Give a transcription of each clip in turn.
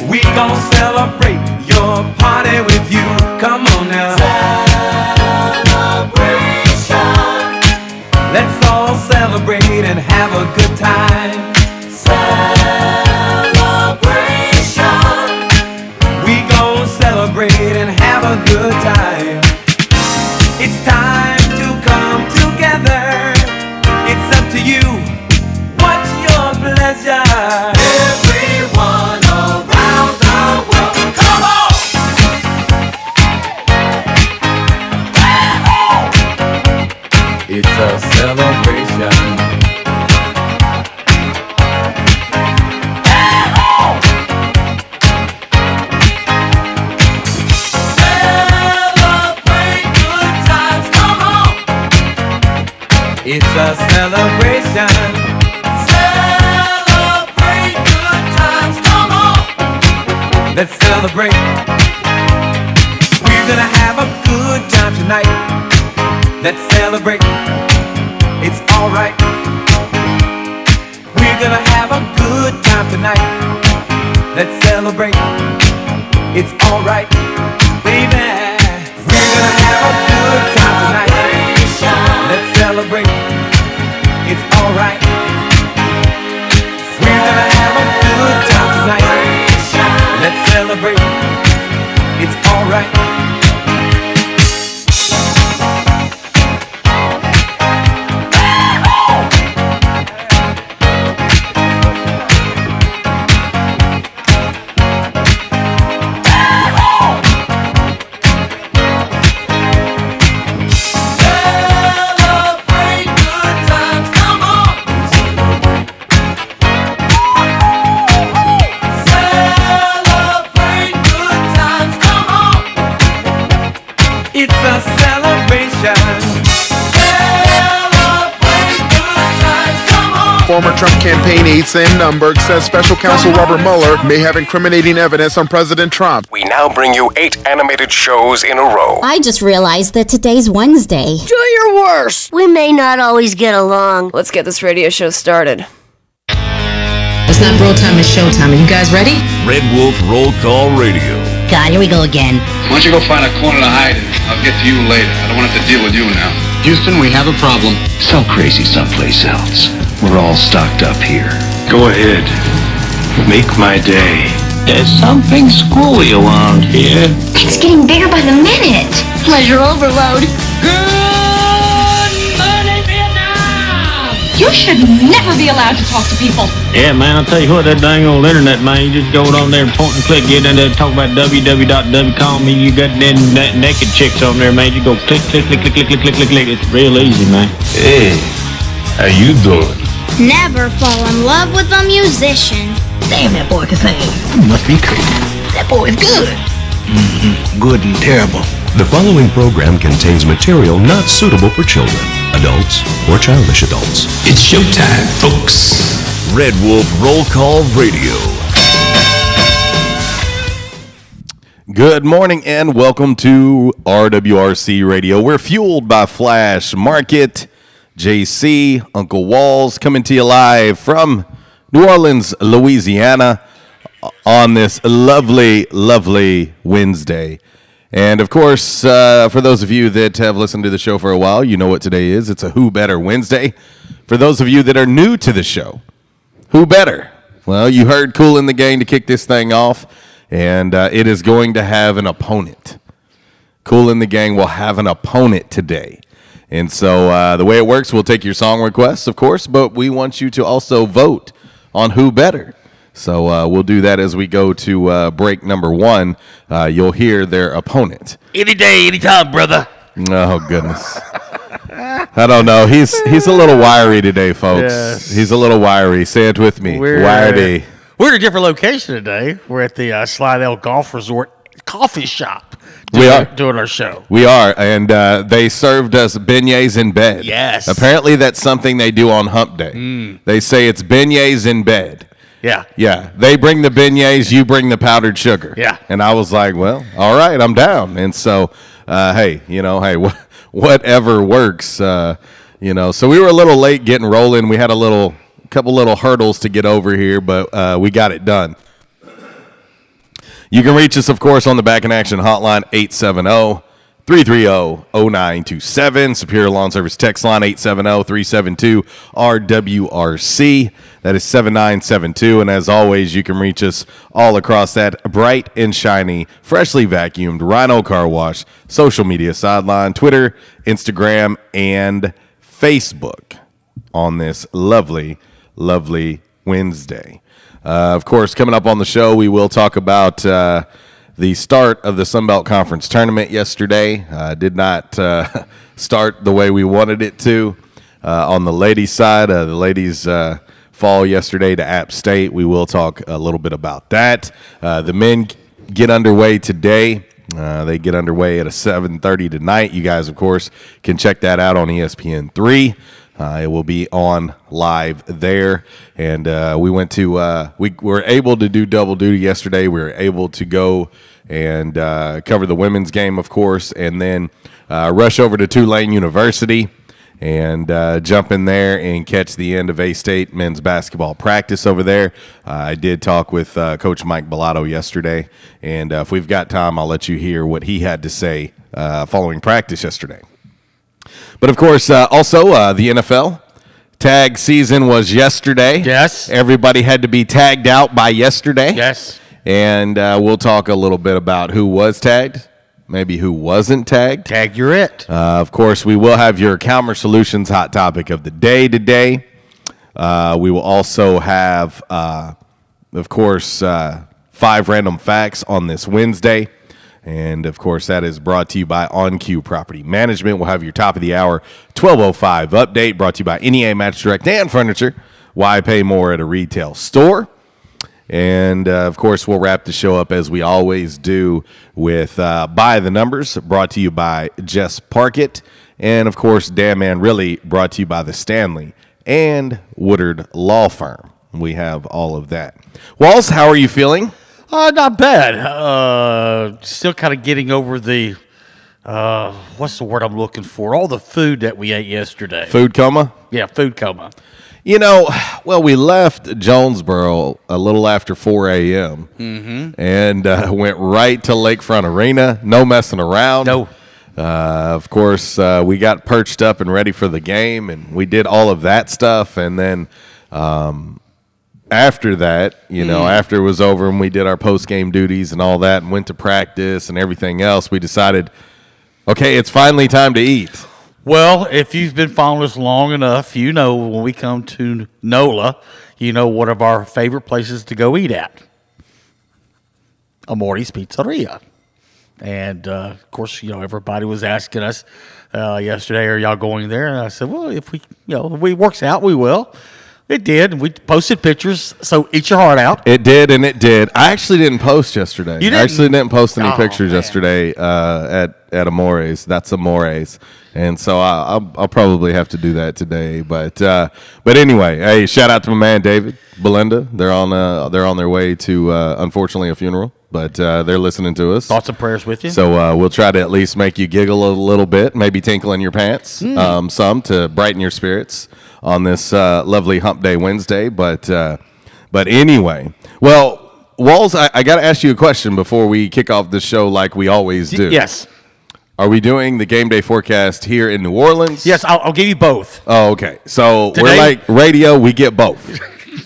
We gon' celebrate your party with you. Come on now. Celebration. Let's all celebrate and have a good time. Celebration. We gon' celebrate and have a good time. It's time to come together. It's up to you. What's your pleasure? Everyone around the world, come on! It's a celebration. Celebrate good times, come on! It's a celebration. Celebrate good times, come on! Let's celebrate. We're gonna have a good time tonight. Let's celebrate. It's alright. We're gonna have a good time tonight. Let's celebrate. It's alright, baby. We're gonna have a good time tonight. Let's celebrate. It's alright. We're gonna have a good time tonight. Let's celebrate. It's alright. Former Trump campaign aide Sam Nunberg says special counsel Robert Mueller may have incriminating evidence on President Trump. We now bring you 8 animated shows in a row. I just realized that today's Wednesday. Do your worst. We may not always get along. Let's get this radio show started. It's not bro time, it's show time. Are you guys ready? Red Wolf Roll Call Radio. God, here we go again. Why don't you go find a corner to hide in? I'll get to you later. I don't want to have to deal with you now. Houston, we have a problem. So crazy someplace else. We're all stocked up here. Go ahead. Make my day. There's something screwy around here. It's getting bigger by the minute. Pleasure overload. Good morning, Vietnam! You should never be allowed to talk to people. Yeah, man, I'll tell you what, that dang old internet, man, you just go on there and point and click, get in there, talk about www.call me, you got them naked chicks on there, man, you go click, click, click, click, click, click, click, click, click, it's real easy, man. Hey, how you doing? Never fall in love with a musician. Damn, that boy can sing. You must be crazy. That boy is good. Good and terrible. The following program contains material not suitable for children, adults, or childish adults. It's showtime, folks. Red Wolf Roll Call Radio. Good morning and welcome to RWRC Radio. We're fueled by Flash Market. JC, Uncle Walls, coming to you live from New Orleans, Louisiana on this lovely, lovely Wednesday. And, of course, for those of you that have listened to the show for a while, you know what today is. It's a Who Better Wednesday. For those of you that are new to the show, who better? Well, you heard Kool in the gang to kick this thing off, and it is going to have an opponent. Kool in the gang will have an opponent today. And so the way it works, we'll take your song requests, of course, but we want you to also vote on who better. So we'll do that as we go to break number 1. You'll hear their opponent. Any day, any time, brother. Oh, goodness. I don't know. He's a little wiry today, folks. Yes. He's a little wiry. Say it with me. Wiry. We're at a different location today. We're at the Slidell Golf Resort coffee shop. Doing our show. We are, and they served us beignets in bed. Yes. Apparently that's something they do on hump day. They say it's beignets in bed. Yeah. Yeah. They bring the beignets, you bring the powdered sugar. Yeah. And I was like, well, all right, I'm down. And so, hey, whatever works, So we were a little late getting rolling. We had a couple little hurdles to get over here, but we got it done. You can reach us, of course, on the Back in Action hotline, 870-330-0927. Superior Lawn Service text line, 870-372-RWRC. That is 7972. And as always, you can reach us all across that bright and shiny, freshly vacuumed Rhino Car Wash social media sideline, Twitter, Instagram, and Facebook on this lovely, lovely Wednesday. Of course, coming up on the show, we will talk about the start of the Sun Belt Conference tournament yesterday. Did not start the way we wanted it to. On the ladies' side, the ladies fall yesterday to App State. We will talk a little bit about that. The men get underway today. They get underway at 7:30 tonight. You guys, of course, can check that out on ESPN 3. It will be on live there. And we went to we were able to do double duty yesterday. We were able to go and cover the women's game, of course, and then rush over to Tulane University and jump in there and catch the end of A-State men's basketball practice over there. I did talk with Coach Mike Bellato yesterday, and if we've got time, I'll let you hear what he had to say following practice yesterday. But, of course, also the NFL tag season was yesterday. Yes. Everybody had to be tagged out by yesterday. Yes. And we'll talk a little bit about who was tagged, maybe who wasn't tagged. Tag you're it. Of course, we will have your Calmer Solutions hot topic of the day today. We will also have, of course, 5 random facts on this Wednesday. And, of course, that is brought to you by On Cue Property Management. We'll have your top of the hour 12:05 update brought to you by NEA Match Direct and Furniture. Why pay more at a retail store? And, of course, we'll wrap the show up as we always do with By the Numbers, brought to you by Jess Parkett. And, of course, Damn Man Really, brought to you by the Stanley and Woodard Law Firm. We have all of that. Walls, how are you feeling? Not bad. Still kind of getting over the, what's the word I'm looking for? All the food that we ate yesterday. Food coma? Yeah, food coma. You know, well, we left Jonesboro a little after 4 a.m. And went right to Lakefront Arena. No messing around. No. Of course, we got perched up and ready for the game, and we did all of that stuff. And then after that, you know, after it was over and we did our post-game duties and all that and went to practice and everything else, we decided, okay, it's finally time to eat. Well, if you've been following us long enough, you know when we come to NOLA, you know one of our favorite places to go eat at. Amorti's Pizzeria. And, of course, you know, everybody was asking us yesterday, are y'all going there? And I said, well, if we, you know, if it works out, we will. It did. We posted pictures, so eat your heart out. It did, and it did. I actually didn't post yesterday. You didn't? I actually didn't post any pictures yesterday at Amore's. That's Amore's. And so I'll probably have to do that today. But anyway, hey, shout out to my man David, Belinda. They're on their way to unfortunately a funeral, but they're listening to us. Thoughts and prayers with you. So we'll try to at least make you giggle a little bit, maybe tinkle in your pants, some to brighten your spirits on this lovely Hump Day Wednesday. But anyway, well, Walls, I got to ask you a question before we kick off the show like we always do. Yes. Are we doing the game day forecast here in New Orleans? Yes, I'll give you both. Oh, okay. So Today, we're like radio, we get both.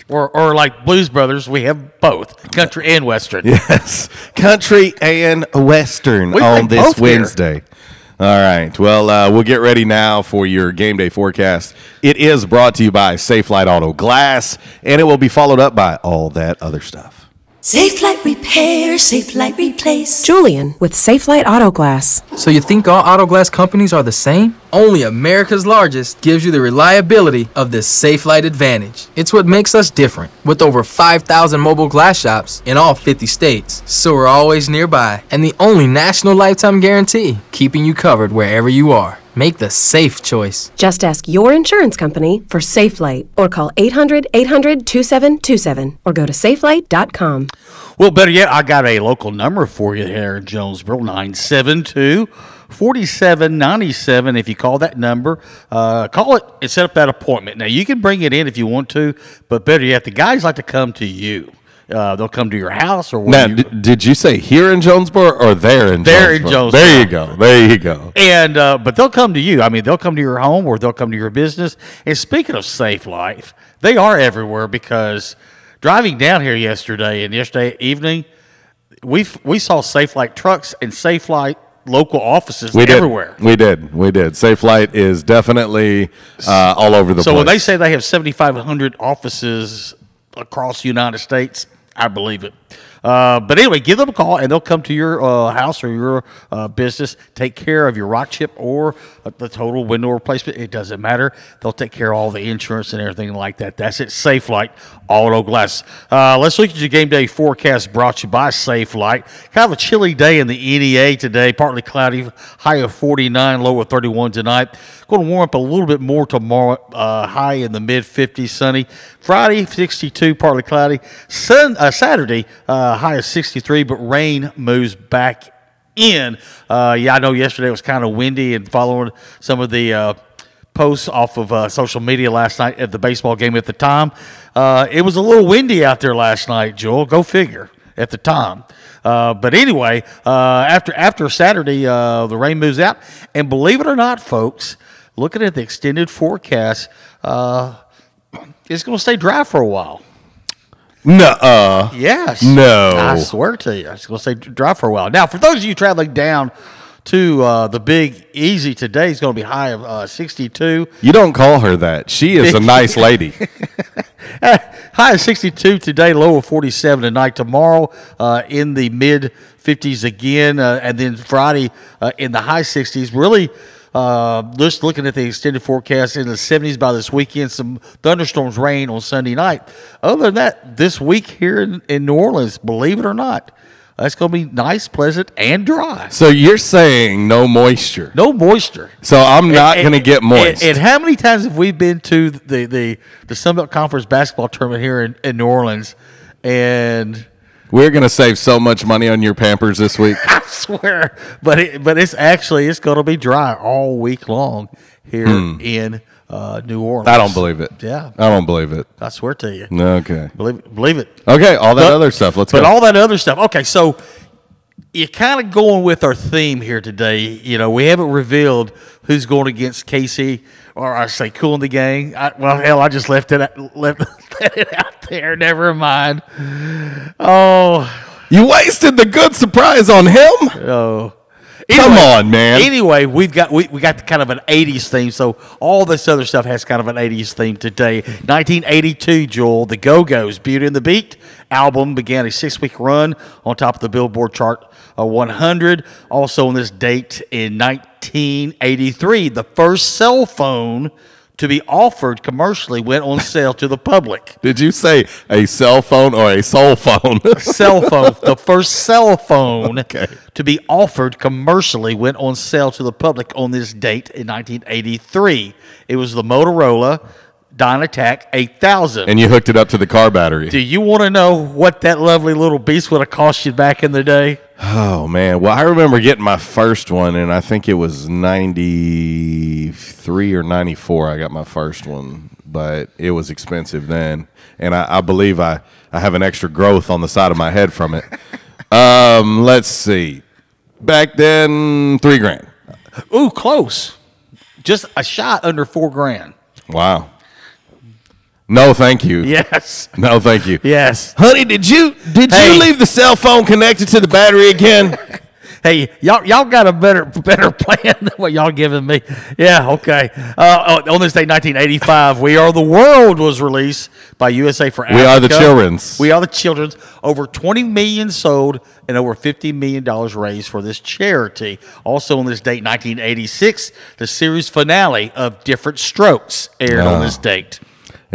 or like Blues Brothers, we have both, country and western. Yes, country and western on this Wednesday. All right. Well, we'll get ready now for your game day forecast. It is brought to you by Safe Light Auto Glass, and it will be followed up by all that other stuff. Safe Light Repair, Safe Light Replace. Julian with Safe Light Auto Glass. So you think all auto glass companies are the same? Only America's largest gives you the reliability of this Safe Light advantage. It's what makes us different, with over 5,000 mobile glass shops in all 50 states. So we're always nearby, and the only national lifetime guarantee, keeping you covered wherever you are. Make the safe choice. Just ask your insurance company for Safe Light or call 800-800-2727 or go to safelight.com. Well, better yet, I got a local number for you here in Jonesboro, 972-4797. If you call that number, call it and set up that appointment. Now, you can bring it in if you want to, but better yet, the guys like to come to you. They'll come to your house or now. Did you say here in Jonesboro or there in Jonesboro? There in Jonesboro. There you go. There you go. And but they'll come to you. I mean, they'll come to your home or they'll come to your business. And speaking of Safe Light, they are everywhere because driving down here yesterday and yesterday evening, we saw Safe Light trucks and Safe Light local offices everywhere. We did. Safe Light is definitely all over the place. So when they say they have 7,500 offices across the United States, I believe it. But anyway, give them a call, and they'll come to your house or your business, take care of your rock chip or the total window replacement. It doesn't matter. They'll take care of all the insurance and everything like that. That's it. Safe Light Auto Glass. Let's look at your game day forecast brought to you by Safe Light. Kind of a chilly day in the NEA today. Partly cloudy, high of 49, low of 31 tonight. Going to warm up a little bit more tomorrow, high in the mid-50s, sunny. Friday, 62, partly cloudy. Saturday, high of 63, but rain moves back in. I know yesterday it was kind of windy, and following some of the posts off of social media last night at the baseball game at the time, it was a little windy out there last night, Joel. Go figure at the time. But anyway, after Saturday, the rain moves out. And believe it or not, folks, looking at the extended forecast, it's going to stay dry for a while. Nuh-uh. Yes. No. I swear to you. It's going to stay dry for a while. Now, for those of you traveling down to the Big Easy, today is going to be high of 62. You don't call her that. She is a nice lady. High of 62 today, low of 47 tonight. Tomorrow in the mid-50s again, and then Friday in the high 60s. Really, just looking at the extended forecast, in the 70s by this weekend. Some thunderstorms, rain on Sunday night. Other than that, this week here in New Orleans, believe it or not, it's going to be nice, pleasant, and dry. So you're saying no moisture? No moisture. So I'm not going to get moist. And how many times have we been to the Sunbelt Conference basketball tournament here in New Orleans? And we're going to save so much money on your Pampers this week. I swear. But it's going to be dry all week long here in New Orleans. I don't believe it. Yeah. I don't believe it. I swear to you. Okay. Believe it. Okay, all that other stuff. Let's go. But all that other stuff. Okay, so you're kind of going with our theme here today. You know, we haven't revealed who's going against Casey, or I say Kool and the gang. I just left it out there. Never mind. Oh. You wasted the good surprise on him? Oh. Anyway, come on, man. Anyway, we got kind of an 80s theme, so all this other stuff has kind of an 80s theme today. 1982, Joel, the Go-Go's Beauty and the Beat album began a 6-week run on top of the Billboard chart 100. Also on this date in 1983, the first cell phone to be offered commercially went on sale to the public. Did you say a cell phone or a soul phone? Cell phone. The first cell phone to be offered commercially went on sale to the public on this date in 1983. It was the Motorola Dynatac 8000. And you hooked it up to the car battery. Do you want to know what that lovely little beast would have cost you back in the day? Oh, man. Well, I remember getting my first one, and I think it was 93 or 94 I got my first one, but it was expensive then. And I believe I have an extra growth on the side of my head from it. Let's see. Back then, $3,000. Ooh, close. Just a shot under $4,000. Wow. No, thank you. Yes. No, thank you. Yes. Honey, did you leave the cell phone connected to the battery again? Hey, y'all got a better plan than what y'all giving me. Yeah, okay. On this day, 1985, We Are the World was released by USA for Africa. We Are the Children's. We Are the Children's. Over 20 million sold and over $50 million raised for this charity. Also on this date, 1986, the series finale of Different Strokes aired on this date.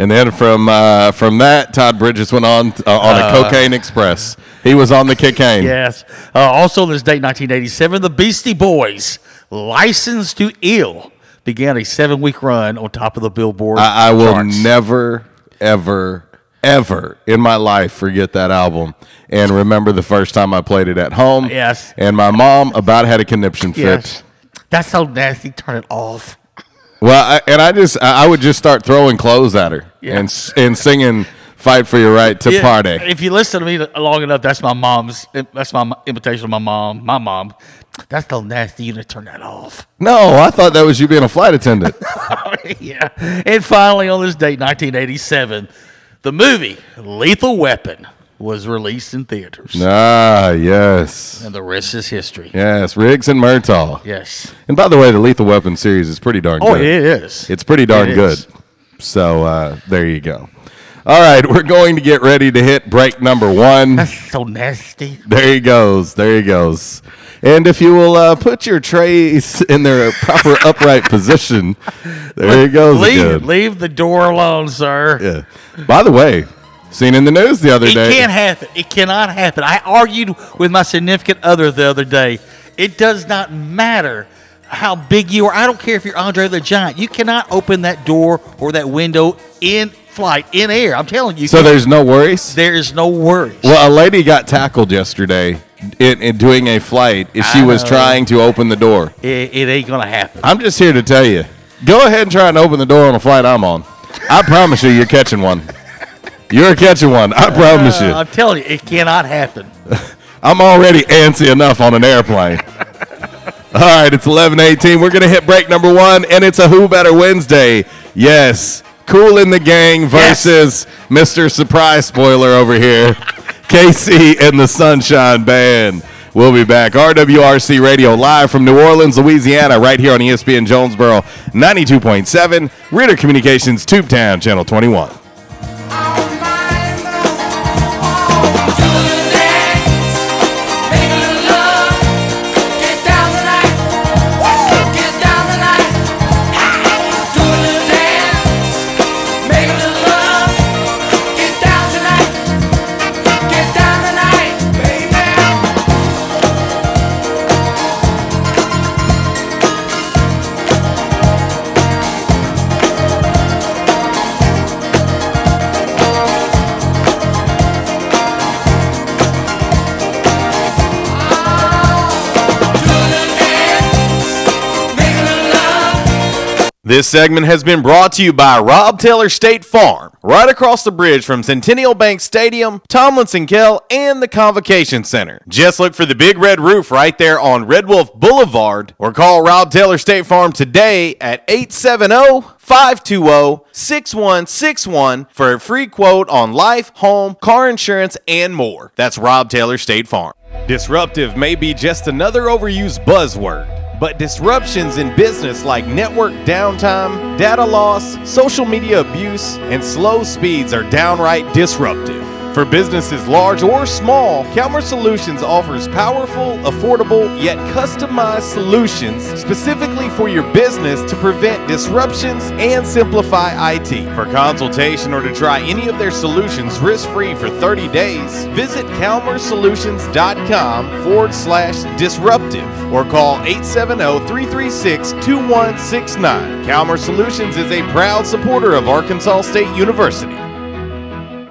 And then from that, Todd Bridges went on a Cocaine Express. He was on the cocaine. Yes. Also on this date, 1987, the Beastie Boys, Licensed to Ill, began a 7-week run on top of the Billboard I will charts. never, ever, ever in my life forget that album and remember the first time I played it at home. Yes. And my mom about had a conniption fit. Yes. That's so nasty. Turn it off. Well, I would just start throwing clothes at her and singing fight for your right to party. If you listen to me long enough, that's my imitation of my mom. My mom. That's so nasty. You need to turn that off. No, I thought that was you being a flight attendant. Yeah. And finally, on this date, 1987, the movie Lethal Weapon was released in theaters. Ah, yes. And the rest is history. Yes, Riggs and Murtaugh. Yes. And by the way, the Lethal Weapon series is pretty darn good. Oh, it is. It's pretty darn good. So there you go. All right, we're going to get ready to hit break number 1. That's so nasty. There he goes. There he goes. And if you will put your trays in their proper upright position, there he goes again. Leave the door alone, sir. Yeah. By the way, seen in the news the other day. It can't happen. It cannot happen. I argued with my significant other the other day. It does not matter how big you are. I don't care if you're Andre the Giant. You cannot open that door or that window in flight, in air. I'm telling you. So there's no worries? There is no worries. Well, a lady got tackled yesterday in doing a flight if she was trying to open the door. It ain't going to happen. I'm just here to tell you, go ahead and try and open the door on a flight I'm on. I promise you're catching one. You're catching one. I promise you. I'm telling you, it cannot happen. I'm already antsy enough on an airplane. All right, it's 11:18. We're going to hit break number 1, and it's a Who Better Wednesday. Yes, Kool in the Gang versus Mr. Surprise Spoiler over here, KC and the Sunshine Band. We'll be back. RWRC Radio live from New Orleans, Louisiana, right here on ESPN Jonesboro, 92.7, Ritter Communications Tubetown, Channel 21. This segment has been brought to you by Rob Taylor State Farm, right across the bridge from Centennial Bank Stadium, Tomlinson Kell, and the Convocation Center. Just look for the big red roof right there on Red Wolf Boulevard, or call Rob Taylor State Farm today at 870-520-6161 for a free quote on life, home, car insurance, and more. That's Rob Taylor State Farm. Disruptive may be just another overused buzzword, but disruptions in business like network downtime, data loss, social media abuse, and slow speeds are downright disruptive. For businesses large or small, Calmer Solutions offers powerful, affordable, yet customized solutions specifically for your business to prevent disruptions and simplify IT. For consultation or to try any of their solutions risk-free for 30 days, visit calmersolutions.com/disruptive or call 870-336-2169. Calmer Solutions is a proud supporter of Arkansas State University.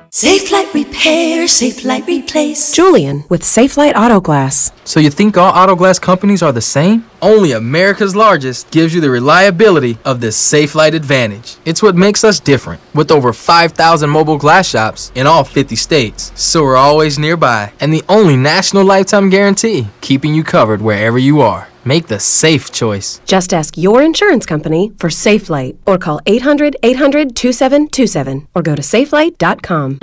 Safe Light Repair, Safe Light Replace. Julian with Safe Light Auto Glass. So you think all auto glass companies are the same? Only America's largest gives you the reliability of this Safe Light advantage. It's what makes us different, with over 5,000 mobile glass shops in all 50 states. So we're always nearby, and the only national lifetime guarantee, keeping you covered wherever you are. Make the safe choice. Just ask your insurance company for Safe Light or call 800-800-2727 or go to safelight.com.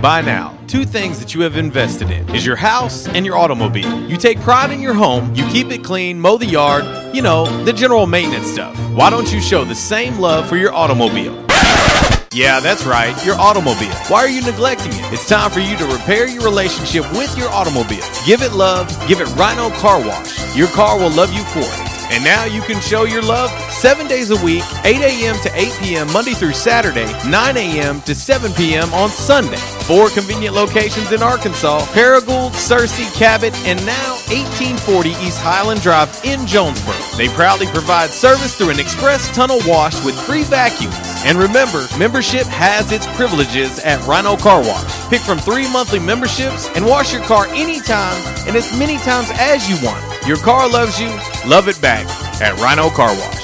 By now, two things that you have invested in is your house and your automobile. You take pride in your home, you keep it clean, mow the yard, you know, the general maintenance stuff. Why don't you show the same love for your automobile? Yeah, that's right, your automobile. Why are you neglecting it? It's time for you to repair your relationship with your automobile. Give it love, give it Rhino Car Wash. Your car will love you for it. And now you can show your love 7 days a week, 8 a.m. to 8 p.m. Monday through Saturday, 9 a.m. to 7 p.m. on Sunday. 4 convenient locations in Arkansas: Paragould, Searcy, Cabot, and now 1840 East Highland Drive in Jonesboro. They proudly provide service through an express tunnel wash with free vacuums. And remember, membership has its privileges at Rhino Car Wash. Pick from 3 monthly memberships and wash your car anytime and as many times as you want. Your car loves you, love it back at Rhino Car Wash.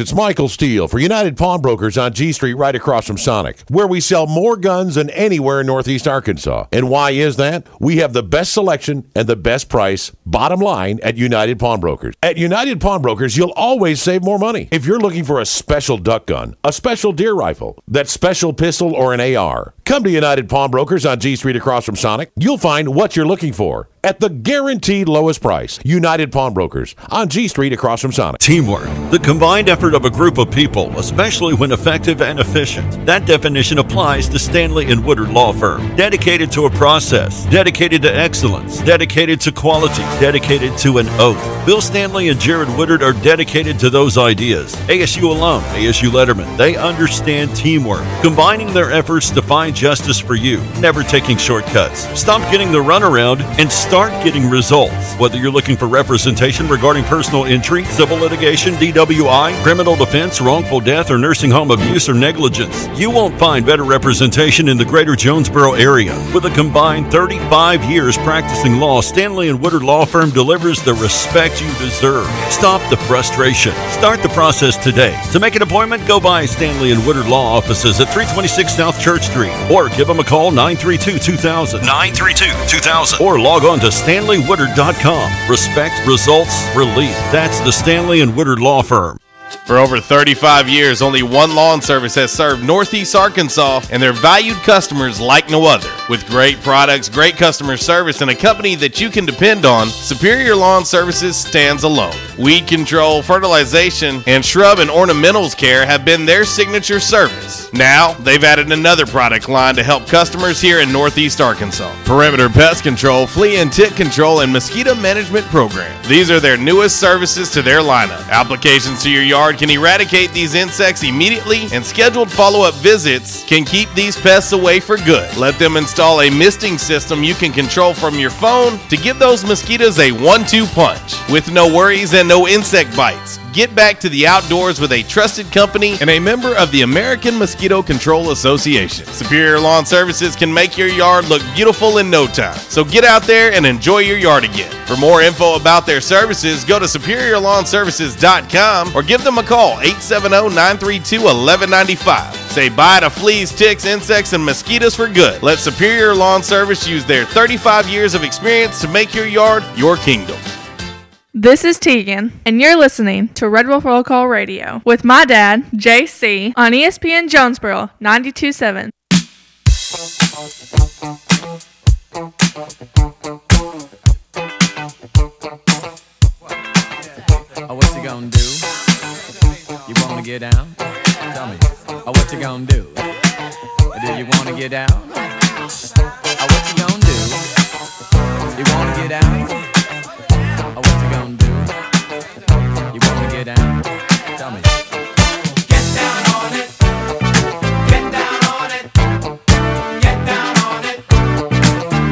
It's Michael Steele for United Pawnbrokers on G Street right across from Sonic, where we sell more guns than anywhere in Northeast Arkansas. And why is that? We have the best selection and the best price, bottom line, at United Pawnbrokers. At United Pawnbrokers, you'll always save more money. If you're looking for a special duck gun, a special deer rifle, that special pistol, or an AR, come to United Pawnbrokers on G Street across from Sonic. You'll find what you're looking for at the guaranteed lowest price. United Pawnbrokers on G Street across from Sonic. Teamwork, the combined effort of a group of people, especially when effective and efficient. That definition applies to Stanley & Woodard Law Firm. Dedicated to a process, dedicated to excellence, dedicated to quality, dedicated to an oath. Bill Stanley and Jared Woodard are dedicated to those ideas. ASU alum, ASU letterman, they understand teamwork, combining their efforts to find justice for you, never taking shortcuts. Stop getting the runaround and start getting results. Whether you're looking for representation regarding personal injury, civil litigation, DWI, criminal defense, wrongful death, or nursing home abuse or negligence, you won't find better representation in the greater Jonesboro area. With a combined 35 years practicing law, Stanley & Woodard Law Firm delivers the respect you deserve. Stop the frustration. Start the process today. To make an appointment, go by Stanley & Woodard Law offices at 326 South Church Street, or give them a call 932-2000. 932-2000. Or log on to StanleyWoodard.com. Respect, results, relief. That's the Stanley & Woodard Law Firm. For over 35 years, only one lawn service has served Northeast Arkansas, and they're valued customers like no other. With great products, great customer service, and a company that you can depend on, Superior Lawn Services stands alone. Weed control, fertilization, and shrub and ornamentals care have been their signature service. Now, they've added another product line to help customers here in Northeast Arkansas. Perimeter Pest Control, Flea and Tick Control, and Mosquito Management Program. These are their newest services to their lineup. Applications to your yard can eradicate these insects immediately, and scheduled follow-up visits can keep these pests away for good. Let them install a misting system you can control from your phone to give those mosquitoes a 1-2 punch. With no worries and no insect bites, get back to the outdoors with a trusted company and a member of the American Mosquito Control Association. Superior Lawn Services can make your yard look beautiful in no time. So get out there and enjoy your yard again. For more info about their services, go to SuperiorLawnServices.com or give them a call, 870-932-1195. Say bye to fleas, ticks, insects, and mosquitoes for good. Let Superior Lawn Service use their 35 years of experience to make your yard your kingdom. This is Tegan, and you're listening to Red Wolf Roll Call Radio with my dad, JC, on ESPN Jonesboro 92.7. Oh, what you gonna do? You wanna get down? Tell me. Oh, what you gonna do? Do you wanna get down? Oh, what you gonna do? You wanna get down? Oh, what you gonna do? You wanna get down? Tell me. Get down on it. Get down on it. Get down on it.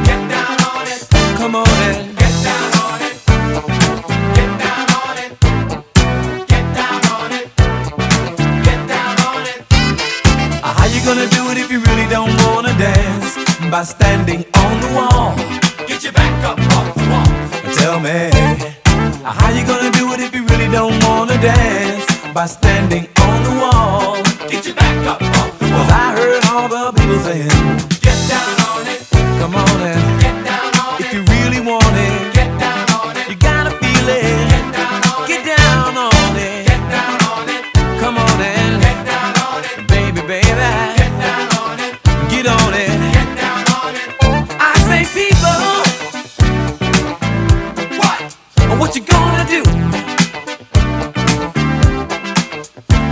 Get down on it. Come on in. Get down on it. Get down on it. Get down on it. Get down on it. How you gonna do it if you really don't wanna dance? By standing on the wall. Get your back up off the wall. Tell me, how you gonna do it if you really don't wanna dance? By standing on the wall. Get your back up off the wall. 'Cause I heard all the people saying, get down on it. Come on and get down on it. If you really want it, get down on it. You gotta feel it. Get down on it. Get down on it. Get down on it. Come on and get down on it. Baby, baby. Get down on it. Get on it. Get down on it. I say people. What you gonna do?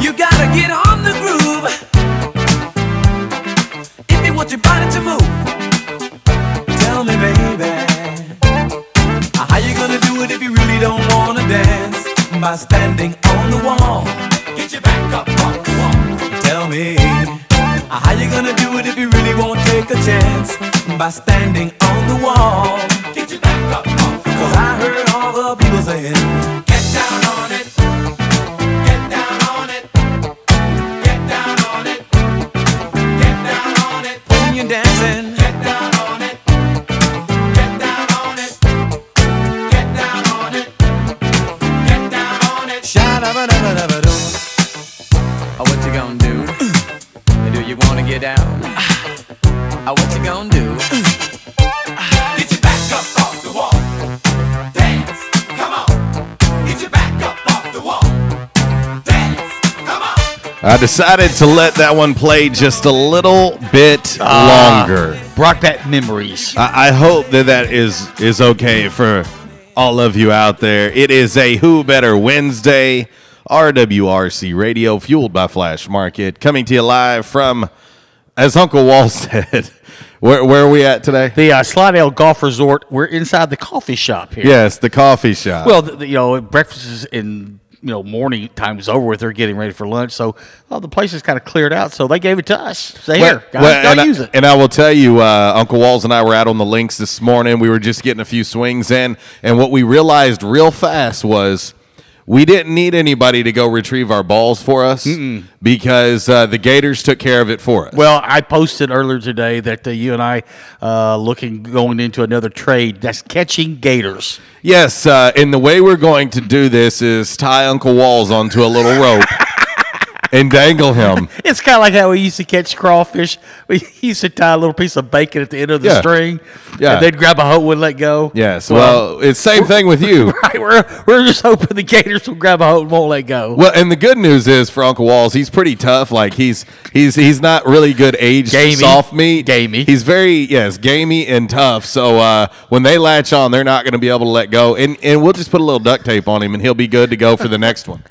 You gotta get on the groove if you want your body to move. Tell me, baby, how you gonna do it if you really don't wanna dance? By standing on the wall. Get your back up on the wall. Tell me, how you gonna do it if you really won't take a chance? By standing on the wall. Get your back up on the wall. 'Cause I heard all the people saying, get down on it. Get down on it. Get down on it. Get down on it. When you're dancing, get down on it. Get down on it. Get down on it. Get down on it. Sha-da-ba-da-ba-da-ba-doo. I decided to let that one play just a little bit longer. Brought back memories. I hope that is okay for all of you out there. It is a Who Better Wednesday, RWRC Radio, fueled by Flash Market, coming to you live from, as Uncle Wall said, where are we at today? The Slidell Golf Resort. We're inside the coffee shop here. Yes, the coffee shop. Well, breakfast is in morning time is over with. They're getting ready for lunch, so the place is kind of cleared out. So they gave it to us. Say here, guys, go use it. And I will tell you, Uncle Walls and I were out on the links this morning. We were just getting a few swings in, and what we realized real fast was we didn't need anybody to go retrieve our balls for us because the Gators took care of it for us. Well, I posted earlier today that you and I going into another trade that's catching Gators. Yes, and the way we're going to do this is tie Uncle Walls onto a little rope and dangle him. It's kind of like how we used to catch crawfish. We used to tie a little piece of bacon at the end of the string, and they'd grab a hold and let go. Yes, well, it's the same thing with you. Right, we're just hoping the Gators will grab a hold and won't let go. Well, and the good news is for Uncle Walls, he's pretty tough. Like he's not really good aged soft meat. Gamey. He's very gamey and tough. So when they latch on, they're not going to be able to let go. And we'll just put a little duct tape on him, and he'll be good to go for the next one.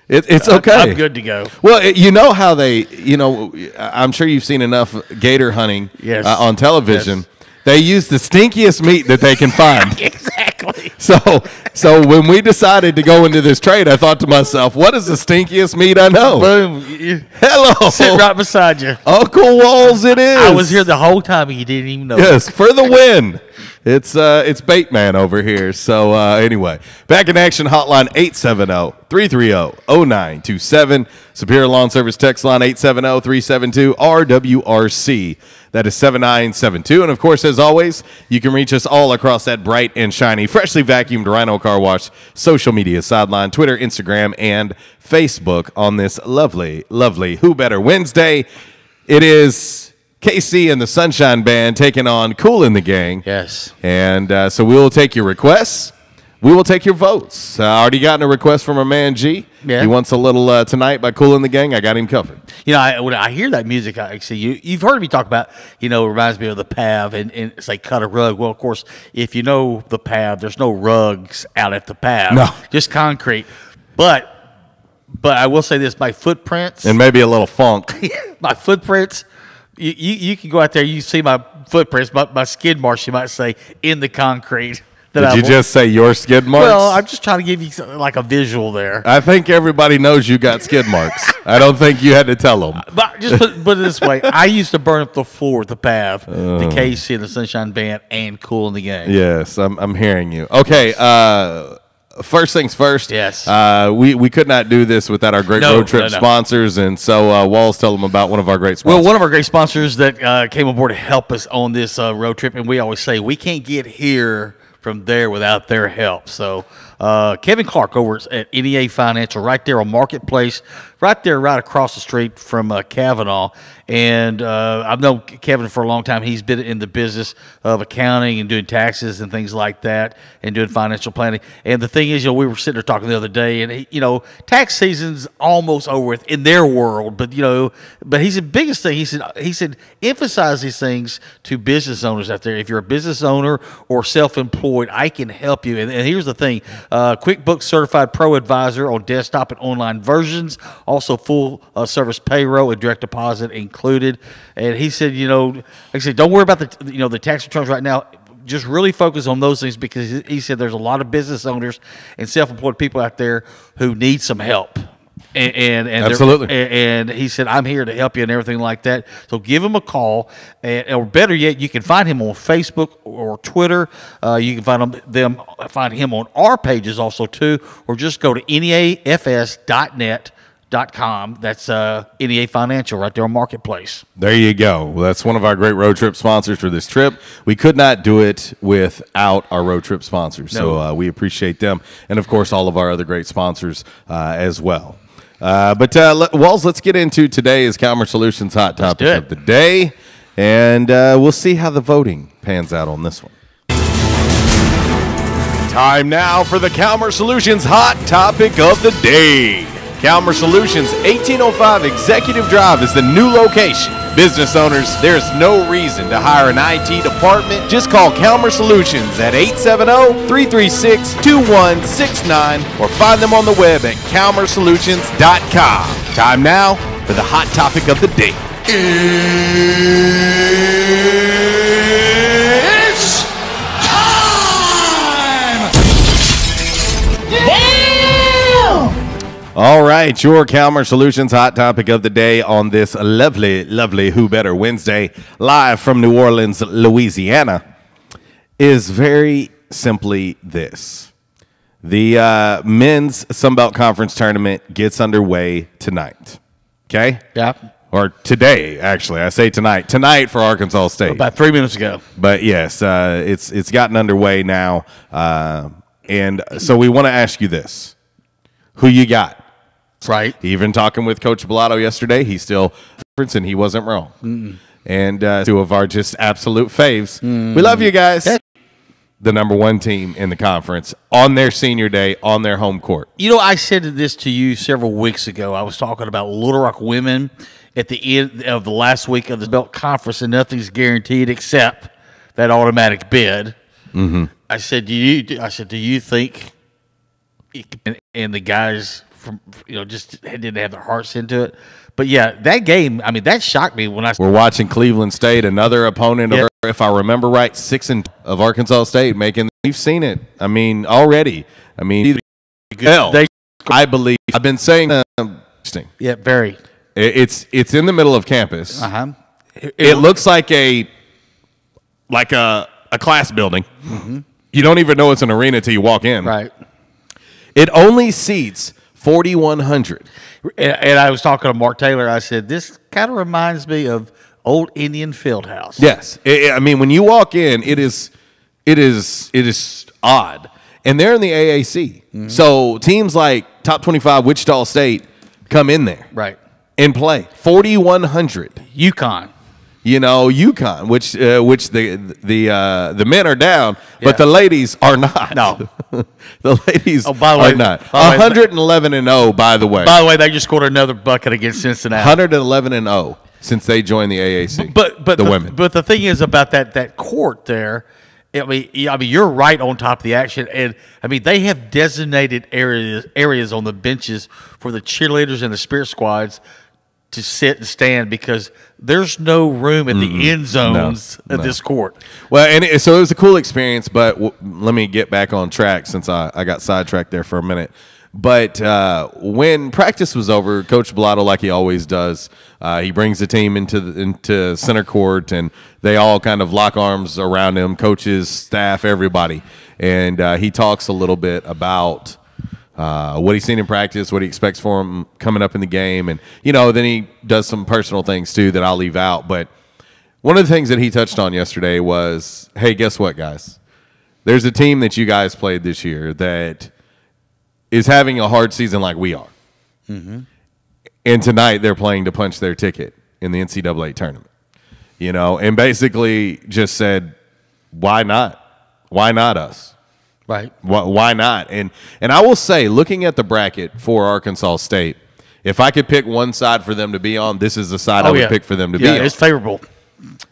It's okay. I'm good to go. Well, you know how they, I'm sure you've seen enough gator hunting on television. Yes. They use the stinkiest meat that they can find. Exactly. So when we decided to go into this trade, I thought to myself, what is the stinkiest meat I know? Boom. Hello. Sit right beside you. Uncle Walls, it is. I was here the whole time and you didn't even know. Yes, for the win. It's Bateman over here. So anyway, back in action hotline 870-330-0927. Superior Lawn Service text line 870-372-RWRC. That is 7972. And of course, as always, you can reach us all across that bright and shiny, freshly vacuumed Rhino Car Wash social media sideline, Twitter, Instagram, and Facebook on this lovely, lovely Who Better Wednesday. It is KC and the Sunshine Band taking on Kool and the Gang. Yes. And so we will take your requests. We will take your votes. Already gotten a request from our man G. Yeah. He wants a little Tonight by Kool and the Gang. I got him covered. When I hear that music, you've heard me talk about, it reminds me of the PAV and it's like cut a rug. Well, of course, if you know the PAV, there's no rugs out at the PAV. No. Just concrete. But I will say this, my footprints. And maybe a little funk. My footprints. You can go out there, you see my footprints, my skid marks, you might say, in the concrete. Did you just say your skid marks? Well, I'm just trying to give you like a visual there. I think everybody knows you got skid marks. I don't think you had to tell them. But just put it this way. I used to burn up the floor with the PAV, the KC, the Sunshine Band, and Kool and the Gang. Yes, I'm hearing you. Okay, first things first. Yes. We could not do this without our great road trip sponsors, and so Walls, tell them about one of our great sponsors. Well, one of our great sponsors that came aboard to help us on this road trip, and we always say we can't get here from there without their help. So Kevin Clark over at NEA Financial, right there on Marketplace, right across the street from Kavanaugh. And I've known Kevin for a long time. He's been in the business of accounting and doing taxes and things like that and doing financial planning. And the thing is, we were sitting there talking the other day, and tax season's almost over with in their world. But he said biggest thing. He said emphasize these things to business owners out there. If you're a business owner or self-employed, I can help you. And here's the thing: QuickBooks Certified Pro Advisor on desktop and online versions. Also full service payroll and direct deposit included. And he said, like I said, don't worry about the tax returns right now. Just really focus on those things, because he said there's a lot of business owners and self-employed people out there who need some help. And absolutely. And he said, I'm here to help you and everything like that. So give him a call, or better yet, you can find him on Facebook or Twitter. You can find him on our pages also too, or just go to neafs.net. .com. That's NEA Financial right there on Marketplace. There you go. Well, that's one of our great road trip sponsors for this trip. We could not do it without our road trip sponsors, so we appreciate them, and of course all of our other great sponsors as well. Walls, let's get into today's Calmer Solutions hot topic of the day, and we'll see how the voting pans out on this one. Time now for the Calmer Solutions hot topic of the day. Calmer Solutions, 1805 Executive Drive is the new location. Business owners, there's no reason to hire an IT department. Just call Calmer Solutions at 870-336-2169 or find them on the web at calmersolutions.com. Time now for the hot topic of the day. It's time! Damn! All right, your Calmer Solutions hot topic of the day on this lovely, lovely Who Better Wednesday, live from New Orleans, Louisiana, is very simply this. The men's Sunbelt Conference tournament gets underway tonight. Okay? Yeah. Or today, actually. I say tonight. Tonight for Arkansas State. About 3 minutes ago. But yes, it's gotten underway now. And so we want to ask you this. Who you got? Right. Even talking with Coach Bellato yesterday, he still and he wasn't wrong. Mm-mm. And two of our just absolute faves. We love you guys. The number one team in the conference on their senior day, on their home court. You know, I said this to you several weeks ago. I was talking about Little Rock women at the end of the last week of the Belt Conference, and nothing's guaranteed except that automatic bid. Mm-hmm. I said, do you think? And the guys from just didn't have their hearts into it. But yeah, that game, I mean, that shocked me when We're watching Cleveland State, another opponent of, if I remember right, 6-2 of Arkansas State making. We've seen it. I mean, already. I mean, I believe I've been saying interesting. Yeah, very. It's in the middle of campus. Uh-huh. It looks like a class building. Mm-hmm. You don't even know it's an arena till you walk in. Right. It only seats 4,100. And I was talking to Mark Taylor. I said, this kind of reminds me of old Indian Fieldhouse. Yes. I mean, when you walk in, it is odd. And they're in the AAC. Mm-hmm. So teams like Top 25 Wichita State come in there. Right. And play. 4,100. UConn. UConn, which the men are down, but the ladies are not. No, the ladies by the way, are not. 111-0, by the way. By the way, they just scored another bucket against Cincinnati. 111-0 since they joined the AAC. But the women. But the thing is about that court there. I mean, you're right on top of the action, and I mean they have designated areas on the benches for the cheerleaders and the spirit squads to sit and stand because there's no room at the end zones of this court. Well, and so it was a cool experience, but let me get back on track since I got sidetracked there for a minute. But when practice was over, Coach Bellato, like he always does, he brings the team into center court, and they all kind of lock arms around him, coaches, staff, everybody. And he talks a little bit about what he's seen in practice, what he expects for him coming up in the game. And, then he does some personal things, too, that I'll leave out. But one of the things that he touched on yesterday was, hey, guess what, guys? There's a team that you guys played this year that is having a hard season like we are. Mm-hmm. And tonight they're playing to punch their ticket in the NCAA tournament. And basically just said, why not? Why not us? Right. Why not? And I will say, looking at the bracket for Arkansas State, if I could pick one side for them to be on, this is the side I would pick for them to be on. It's favorable.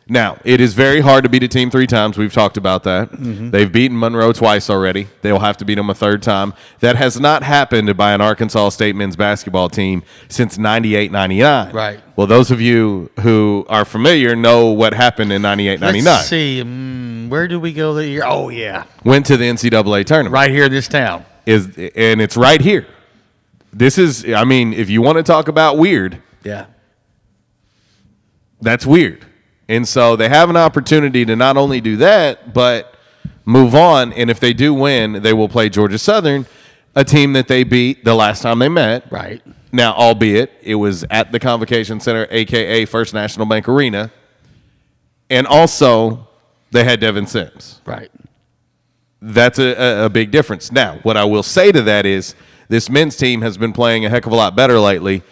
Now, it is very hard to beat a team 3 times. We've talked about that. Mm-hmm. They've beaten Monroe twice already. They'll have to beat them a 3rd time. That has not happened by an Arkansas State men's basketball team since 98-99. Right. Well, those of you who are familiar know what happened in 98-99. Let's see. Where do we go that year? Oh, yeah. Went to the NCAA tournament. Right here in this town. And it's right here. This is, I mean, if you want to talk about weird. Yeah. That's weird. And so they have an opportunity to not only do that, but move on. And if they do win, they will play Georgia Southern, a team that they beat the last time they met. Right. Now, albeit it was at the Convocation Center, a.k.a. First National Bank Arena. And also, they had Devin Sims. Right. That's a big difference. Now, what I will say to that is this men's team has been playing a heck of a lot better lately.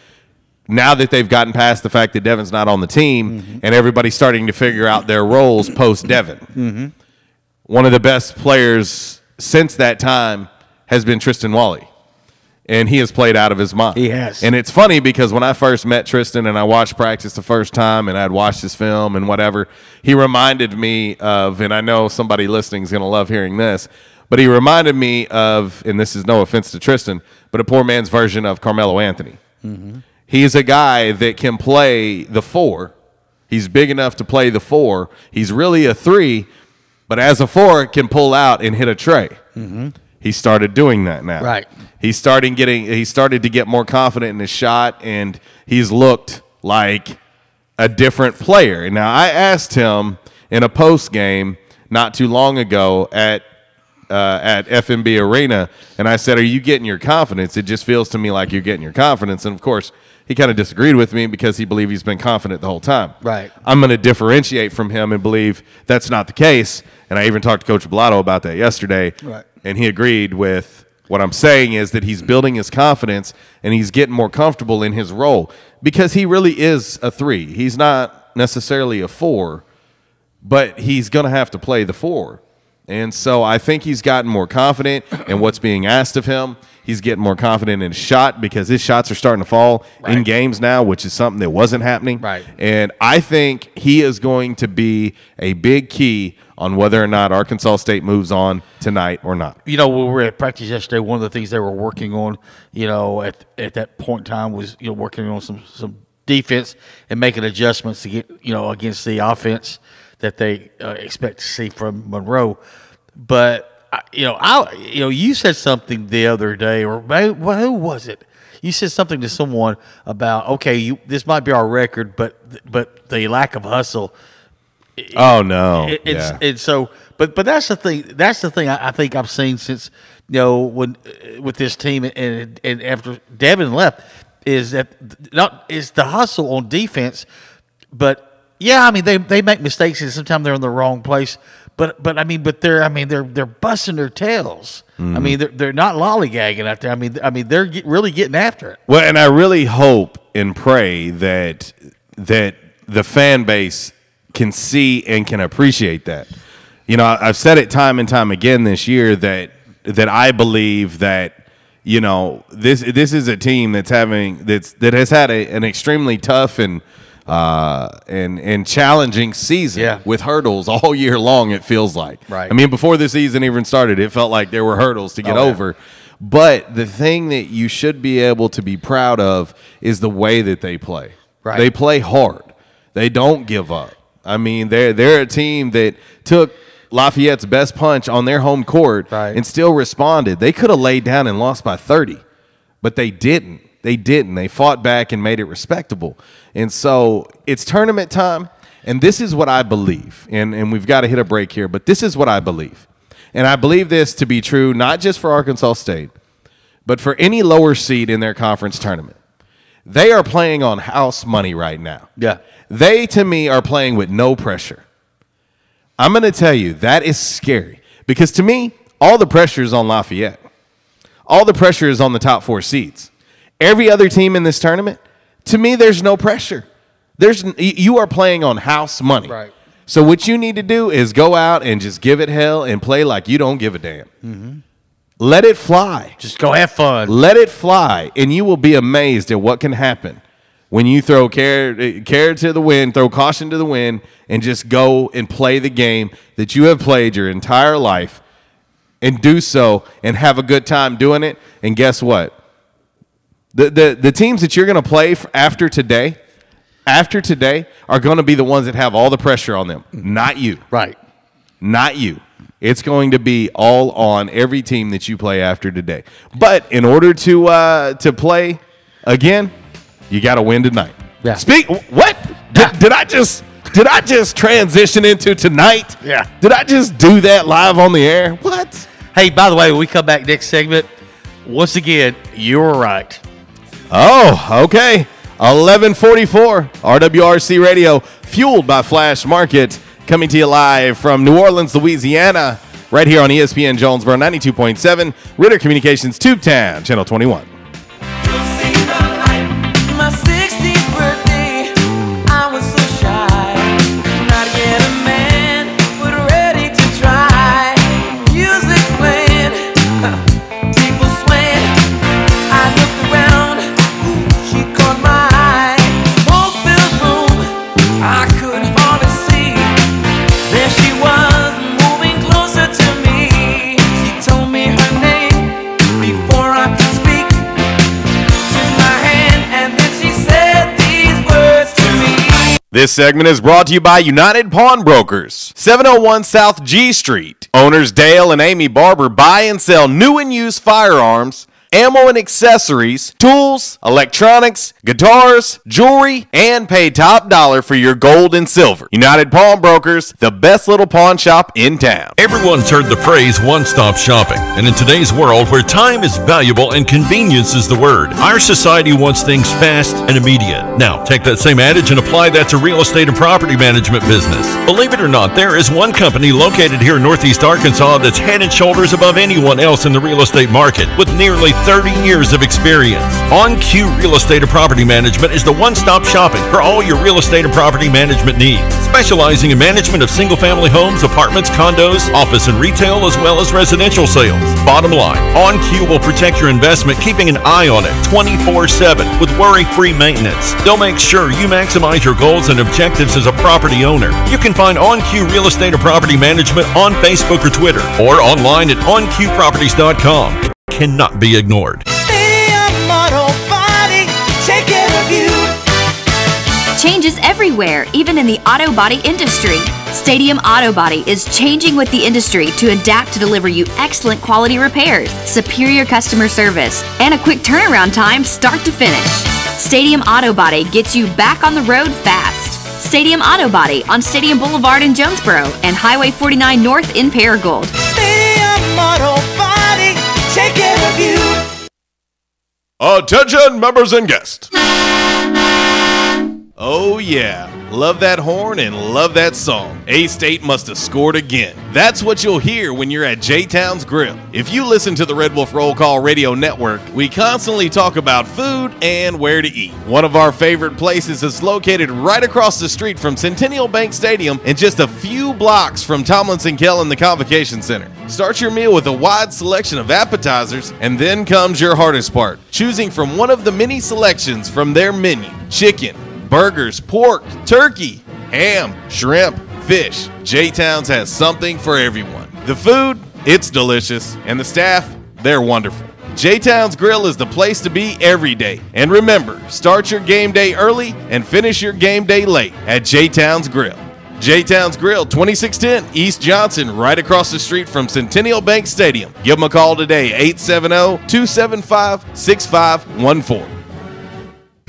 Now that they've gotten past the fact that Devin's not on the team and everybody's starting to figure out their roles post-Devin. Mm-hmm. One of the best players since that time has been Tristan Wally. And he has played out of his mind. He has. And it's funny because when I first met Tristan and I watched practice the first time and I'd watched his film and whatever, he reminded me of, and I know somebody listening is going to love hearing this, but he reminded me of, and this is no offense to Tristan, but a poor man's version of Carmelo Anthony. Mm-hmm. He's a guy that can play the 4. He's big enough to play the 4. He's really a 3, but as a 4 can pull out and hit a tray. Mm-hmm. He started doing that now. Right. He started to get more confident in his shot, and he's looked like a different player. And now I asked him in a post game not too long ago at FMB Arena, and I said, "Are you getting your confidence? It just feels to me like you're getting your confidence." And of course, he kind of disagreed with me because he believed he's been confident the whole time. Right. I'm going to differentiate from him and believe that's not the case. And I even talked to Coach Bellato about that yesterday. Right. And he agreed with what I'm saying is that he's building his confidence and he's getting more comfortable in his role because he really is a 3. He's not necessarily a 4, but he's going to have to play the 4. And so I think he's gotten more confident in what's being asked of him. He's getting more confident in his shot because his shots are starting to fall in games now, which is something that wasn't happening. Right. And I think he is going to be a big key on whether or not Arkansas State moves on tonight or not. You know, when we were at practice yesterday, one of the things they were working on, you know, at that point in time was, you know, working on some defense and making adjustments to get, you know, against the offense that they expect to see from Monroe. But you said something the other day, or who was it? You said something to someone about, okay, this might be our record, but the lack of hustle. Oh no! And so, but that's the thing. That's the thing I think I've seen since, you know, when with this team and after Devin left is that is the hustle on defense. But yeah, I mean they make mistakes and sometimes they're in the wrong place. But they're busting their tails. Mm-hmm. I mean they're not lollygagging out there. I mean they're really getting after it. Well, and I really hope and pray that the fan base can see and can appreciate that. You know, I've said it time and time again this year that I believe that, you know, this is a team that has had an extremely tough and challenging season with hurdles all year long, it feels like. Right. I mean, before the season even started, it felt like there were hurdles to get over. But the thing that you should be able to be proud of is the way that they play. Right. They play hard. They don't give up. I mean, they're a team that took Lafayette's best punch on their home court and still responded. They could have laid down and lost by 30, but they didn't. They didn't. They fought back and made it respectable. And so it's tournament time, and this is what I believe. And we've got to hit a break here, but this is what I believe. And I believe this to be true not just for Arkansas State, but for any lower seed in their conference tournament. They are playing on house money right now. Yeah. They, to me, are playing with no pressure. I'm going to tell you, that is scary. Because to me, all the pressure is on Lafayette. All the pressure is on the top 4 seeds. Every other team in this tournament, to me, there's no pressure. You are playing on house money. Right. So what you need to do is go out and just give it hell and play like you don't give a damn. Mm-hmm. Let it fly. Just go have fun. Let it fly, and you will be amazed at what can happen when you throw care to the wind, throw caution to the wind, and just go and play the game that you have played your entire life and do so and have a good time doing it. And guess what? The teams that you're going to play after today are going to be the ones that have all the pressure on them, not you. Right. Not you. It's going to be all on every team that you play after today. But in order to play again, you got to win tonight. Yeah. What? Did I just transition into tonight? Yeah. Did I just do that live on the air? What? Hey, by the way, when we come back next segment, once again, you were right. Oh, okay. 11:44 RWRC Radio, fueled by Flash Market, coming to you live from New Orleans, Louisiana, right here on ESPN Jonesboro 92.7, Ritter Communications Tubetown, Channel 21. I This segment is brought to you by United Pawnbrokers, 701 South G Street. Owners Dale and Amy Barber buy and sell new and used firearms, ammo and accessories, tools, electronics, guitars, jewelry, and pay top dollar for your gold and silver. United Pawnbrokers, the best little pawn shop in town. Everyone's heard the phrase one-stop shopping, and in today's world where time is valuable and convenience is the word, our society wants things fast and immediate. Now, take that same adage and apply that to real estate and property management business. Believe it or not, there is one company located here in Northeast Arkansas that's head and shoulders above anyone else in the real estate market, with nearly 30 years of experience. On Q Real Estate and Property Management is the one-stop shopping for all your real estate and property management needs. Specializing in management of single-family homes, apartments, condos, office and retail, as well as residential sales. Bottom line, On Q will protect your investment, keeping an eye on it 24/7 with worry-free maintenance. They'll make sure you maximize your goals and objectives as a property owner. You can find On Q Real Estate and Property Management on Facebook or Twitter, or online at onqproperties.com. Cannot be ignored. Stadium Auto Body, take care of you. Changes everywhere, even in the auto body industry. Stadium Auto Body is changing with the industry to adapt to deliver you excellent quality repairs, superior customer service, and a quick turnaround time start to finish. Stadium Auto Body gets you back on the road fast. Stadium Auto Body on Stadium Boulevard in Jonesboro and Highway 49 North in Paragould. Stadium Auto Body, take care of you. Attention, members and guests. Oh yeah, love that horn and love that song. A-State must have scored again. That's what you'll hear when you're at J-Town's Grill. If you listen to the Red Wolf Roll Call Radio Network, we constantly talk about food and where to eat. One of our favorite places is located right across the street from Centennial Bank Stadium and just a few blocks from Tomlinson Kell and the Convocation Center. Start your meal with a wide selection of appetizers, and then comes your hardest part, choosing from one of the many selections from their menu. Chicken, burgers, pork, turkey, ham, shrimp, fish. J-Town's has something for everyone. The food, it's delicious, and the staff, they're wonderful. J-Town's Grill is the place to be every day. And remember, start your game day early and finish your game day late at J-Town's Grill. J-Town's Grill, 2610 East Johnson, right across the street from Centennial Bank Stadium. Give them a call today, 870-275-6514.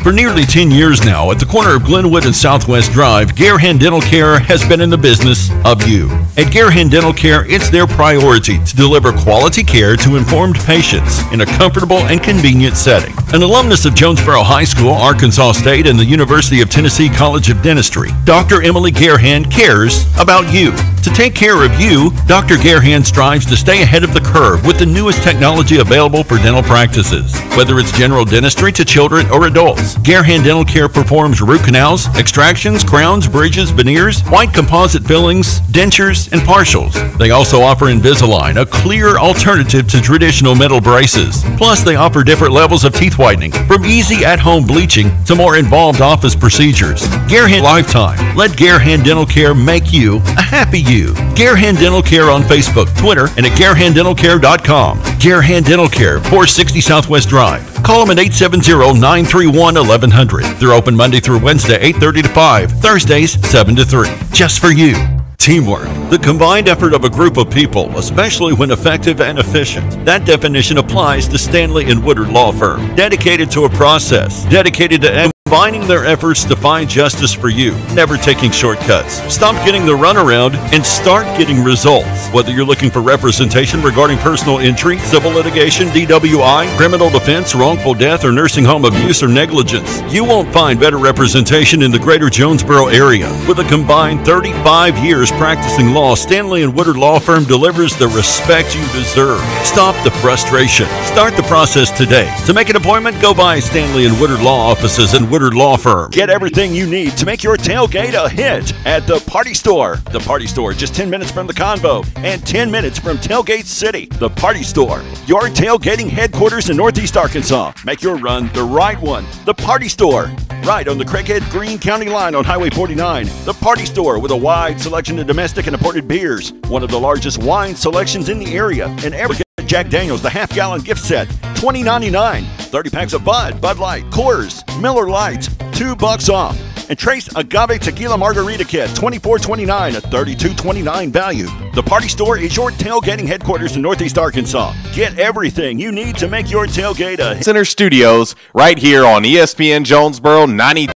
For nearly 10 years now, at the corner of Glenwood and Southwest Drive, Garehan Dental Care has been in the business of you. At Garehan Dental Care, it's their priority to deliver quality care to informed patients in a comfortable and convenient setting. An alumnus of Jonesboro High School, Arkansas State, and the University of Tennessee College of Dentistry, Dr. Emily Garehan cares about you. To take care of you, Dr. Garehan strives to stay ahead of the curve with the newest technology available for dental practices. Whether it's general dentistry to children or adults, Garehan Dental Care performs root canals, extractions, crowns, bridges, veneers, white composite fillings, dentures, and partials. They also offer Invisalign, a clear alternative to traditional metal braces. Plus, they offer different levels of teeth whitening, from easy at-home bleaching to more involved office procedures. Garehan Lifetime. Let Garehan Dental Care make you a happy you. Garehan Dental Care on Facebook, Twitter, and at GarehanDentalCare.com. Garehan Dental Care, 460 Southwest Drive. Call them at 870-931-1100. They're open Monday through Wednesday, 8:30 to 5, Thursdays, 7 to 3. Just for you. Teamwork, the combined effort of a group of people, especially when effective and efficient. That definition applies to Stanley & Woodard Law Firm. Dedicated to a process, dedicated to combining their efforts to find justice for you, never taking shortcuts. Stop getting the runaround and start getting results. Whether you're looking for representation regarding personal injury, civil litigation, DWI, criminal defense, wrongful death, or nursing home abuse or negligence, you won't find better representation in the greater Jonesboro area. With a combined 35 years practicing law, Stanley & Woodard Law Firm delivers the respect you deserve. Stop the frustration. Start the process today. To make an appointment, go by Stanley & Woodard Law Offices and Woodard Law Firm. Get everything you need to make your tailgate a hit at the Party Store. The Party Store, just 10 minutes from the Convo and 10 minutes from Tailgate City. The Party Store, your tailgating headquarters in Northeast Arkansas. Make your run the right one. The Party Store, right on the Craighead-Greene County line on Highway 49. The Party Store, with a wide selection of domestic and imported beers. One of the largest wine selections in the area. And every Jack Daniels, the half-gallon gift set, $20.99. 30 packs of Bud, Bud Light, Coors, Miller Lite, $2 off. And Trace Agave Tequila Margarita Kit, $24.29, a $32.29 value. The Party Store is your tailgating headquarters in Northeast Arkansas. Get everything you need to make your tailgate a Center Studios right here on ESPN Jonesboro 90.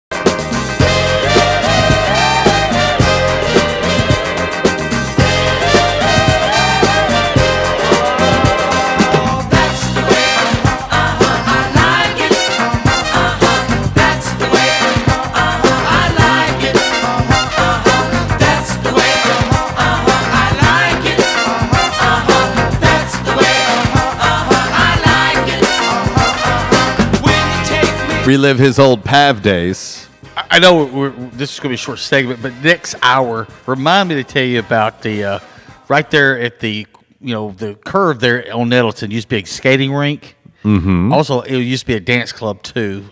Relive his old PAV days. I know this is going to be a short segment, but next hour, remind me to tell you about the right there at the the curve there on Nettleton used to be a skating rink. Mm-hmm. Also, it used to be a dance club too.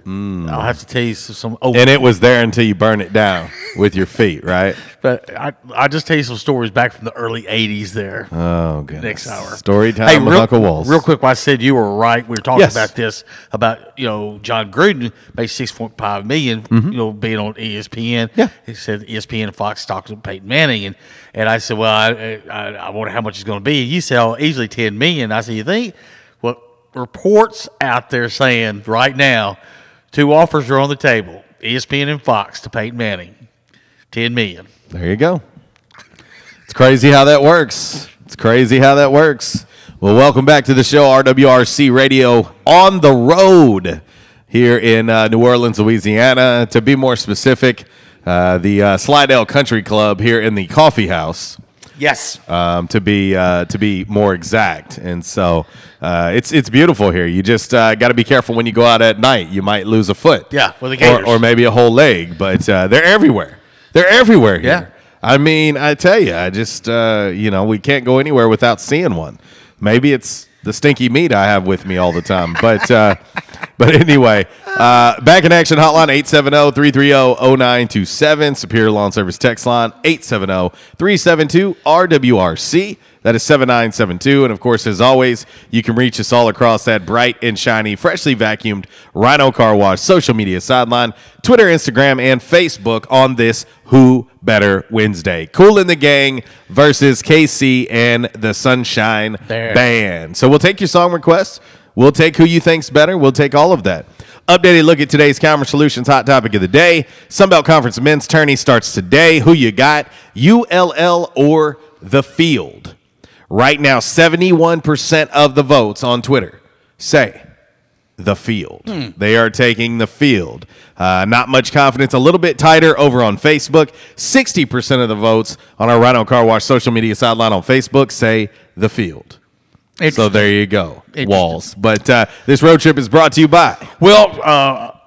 I'll have to tell you some. And it was there until you burn it down with your feet, right? But I'll just tell you some stories back from the early '80s there. Oh, goodness. Next hour. Story time with Uncle Walls. Real quick, I said you were right. We were talking about this, about, John Gruden made $6.5 million, being on ESPN. Yeah. He said ESPN and Fox talks with Peyton Manning. And I said, well, I wonder how much it's going to be. And you said, easily $10 million. I said, you think? Well, reports out there saying right now, 2 offers are on the table, ESPN and Fox to Peyton Manning, $10 million. There you go. It's crazy how that works. Well, welcome back to the show, RWRC Radio on the road here in New Orleans, Louisiana. To be more specific, the Slidell Country Club here in the Coffee House. Yes. To be more exact. And so it's beautiful here. You just got to be careful when you go out at night. You might lose a foot. Yeah, with the gators. Or maybe a whole leg. But they're everywhere. They're everywhere here. Yeah. I mean, I tell you, I just, we can't go anywhere without seeing one. Maybe it's the stinky meat I have with me all the time. But anyway, back in action hotline, 870-330-0927. Superior Lawn Service text line, 870-372-RWRC. That is 7972. And, of course, as always, you can reach us all across that bright and shiny, freshly vacuumed Rhino Car Wash social media sideline, Twitter, Instagram, and Facebook on this Who Better Wednesday. Kool and the Gang versus KC and the Sunshine Band. So we'll take your song requests. We'll take who you think's better. We'll take all of that. Updated look at today's Camera Solutions hot topic of the day. Sunbelt Conference men's tourney starts today. Who you got, ULL or the field? Right now, 71% of the votes on Twitter say the field. They are taking the field. Not much confidence. A little bit tighter over on Facebook. 60% of the votes on our Rhino Car Wash social media sideline on Facebook say the field. So there you go, Walls. But this road trip is brought to you by. Well,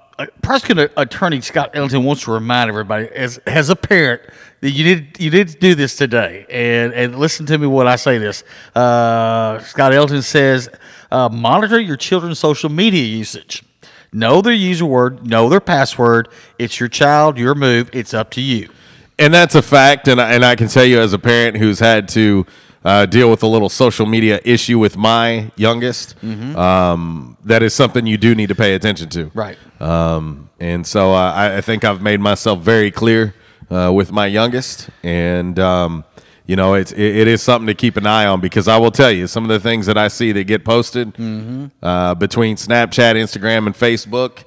prosecuting attorney Scott Ellington wants to remind everybody, as a parent, that you need to do this today. And listen to me when I say this. Scott Ellington says, monitor your children's social media usage. Know their user word, know their password. It's your child, your move. It's up to you. And that's a fact. And I can tell you as a parent who's had to deal with a little social media issue with my youngest, that is something you do need to pay attention to. Right. And so I think I've made myself very clear with my youngest. And, it is something to keep an eye on, because I will tell you, some of the things that I see that get posted between Snapchat, Instagram, and Facebook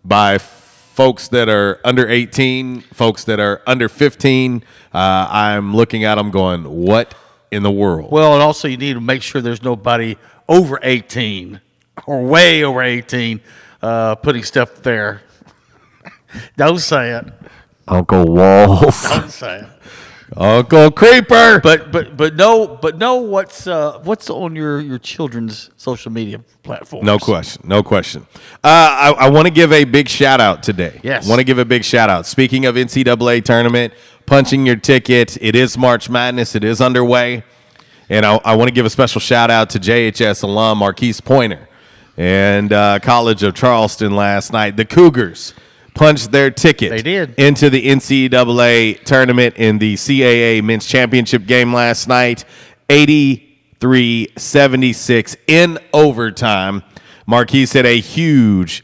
by folks that are under 18, folks that are under 15, I'm looking at them going, what in the world? Well, and also you need to make sure there's nobody over 18 or way over 18 putting stuff there. Don't say it. Uncle Walls. Don't say it. Uncle Creeper. But know what's on your children's social media platforms. No question. I want to give a big shout out today. Yes. I want to give a big shout out. Speaking of NCAA tournament, punching your ticket. It is March Madness. It is underway. And I want to give a special shout out to JHS alum Marquise Pointer and College of Charleston last night. The Cougars punched their ticket into the NCAA tournament in the CAA Men's Championship game last night, 83-76 in overtime. Marquise hit a huge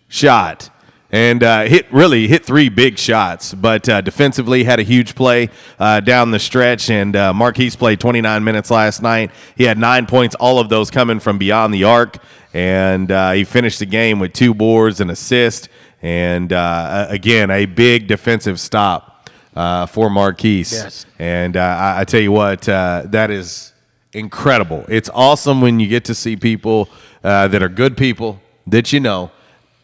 shot And hit 3 big shots, but defensively had a huge play down the stretch. And Marquise played 29 minutes last night. He had 9 points, all of those coming from beyond the arc. And he finished the game with 2 boards, an assist, and again, a big defensive stop for Marquise. Yes. And I tell you what, that is incredible. It's awesome when you get to see people that are good people that you know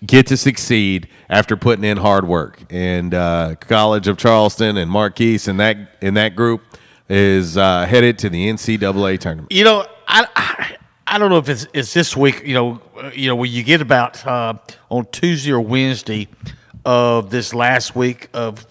get to succeed after putting in hard work. And College of Charleston and Marquise and that group is headed to the NCAA tournament. You know, I don't know if it's this week. You know, when you get about on Tuesday or Wednesday of this last week of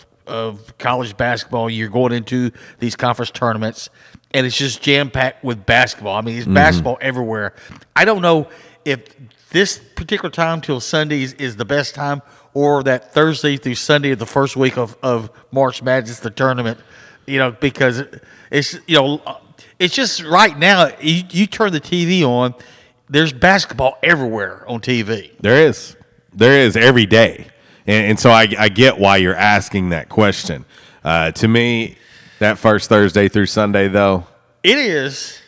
college basketball, you're going into these conference tournaments, and it's just jam packed with basketball. I mean, it's basketball everywhere. I don't know if this particular time till Sunday is the best time, or that Thursday through Sunday of the first week of March Madness, the tournament, because it's, it's just right now, you turn the TV on, there's basketball everywhere on TV. There is every day. And so I get why you're asking that question. To me, that first Thursday through Sunday, though, it is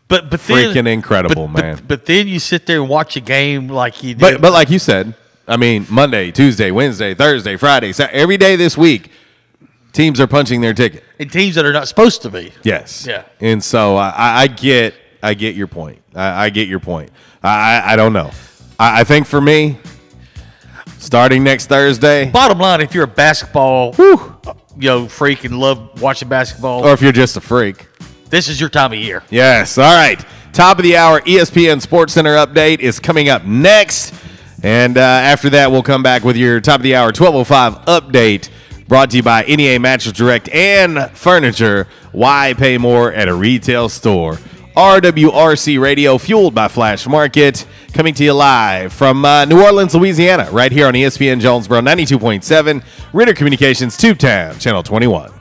But freaking incredible, man. But then you sit there and watch a game like you did. But like you said, I mean, Monday, Tuesday, Wednesday, Thursday, Friday, Saturday, every day this week, teams are punching their ticket. And teams that are not supposed to be. Yes. Yeah. And so I get your point. I get your point. I don't know. I think for me, starting next Thursday. Bottom line, if you're a basketball freak and love watching basketball. Or if you're just a freak. This is your time of year. Yes. All right. Top of the hour ESPN Sports Center update is coming up next. And after that, we'll come back with your top of the hour 1205 update brought to you by NEA Mattress Direct and Furniture. Why pay more at a retail store? RWRC Radio, fueled by Flash Market, coming to you live from New Orleans, Louisiana, right here on ESPN Jonesboro 92.7, Ritter Communications Tubetown, Channel 21.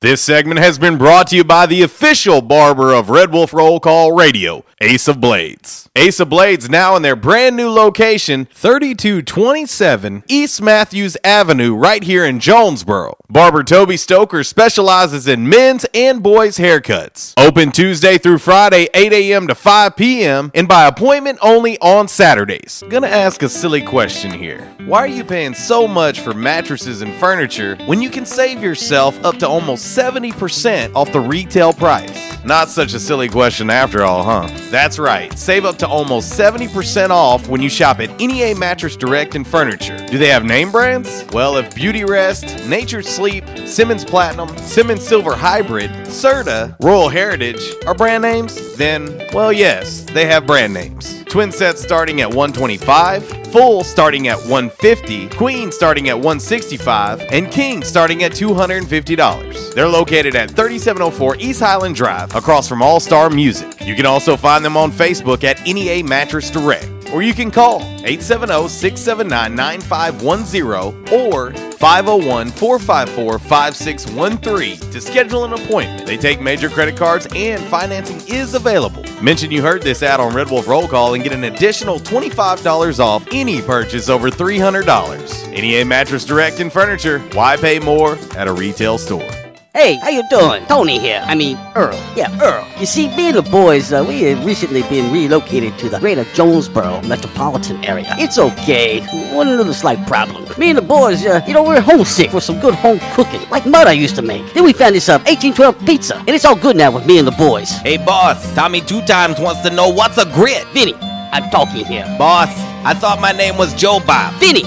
This segment has been brought to you by the official barber of Red Wolf Roll Call Radio, Ace of Blades. Ace of Blades now in their brand new location, 3227 East Matthews Avenue, right here in Jonesboro. Barber Toby Stoker specializes in men's and boys' haircuts. Open Tuesday through Friday, 8 a.m. to 5 p.m. and by appointment only on Saturdays. Gonna ask a silly question here. Why are you paying so much for mattresses and furniture when you can save yourself up to almost 70% off the retail price? Not such a silly question after all, huh? That's right. Save up to almost 70% off when you shop at NEA Mattress Direct and Furniture. Do they have name brands? Well, if Beauty Rest, Nature's Sleep, Simmons Platinum, Simmons Silver Hybrid, Serta, Royal Heritage are brand names, then, well, yes, they have brand names. Twin sets starting at $125, full starting at $150, queen starting at $165, and king starting at $250. They're located at 3704 East Highland Drive, across from All Star Music. You can also find them on Facebook at NEA Mattress Direct, or you can call 870-679-9510 or 501-454-5613 to schedule an appointment. They take major credit cards and financing is available. Mention you heard this ad on Red Wolf Roll Call and get an additional $25 off any purchase over $300. NEA Mattress Direct and Furniture. Why pay more at a retail store? Hey, how you doing? Tony here. I mean, Earl. Yeah, Earl. You see, me and the boys, we have recently been relocated to the greater Jonesboro metropolitan area. It's okay. One little slight problem. Me and the boys, we're homesick for some good home cooking, like Mother used to make. Then we found this 1812 pizza, and it's all good now with me and the boys. Hey, boss, Tommy 2 Times wants to know what's a grit. Vinny, I'm talking here. Boss, I thought my name was Joe Bob. Vinny!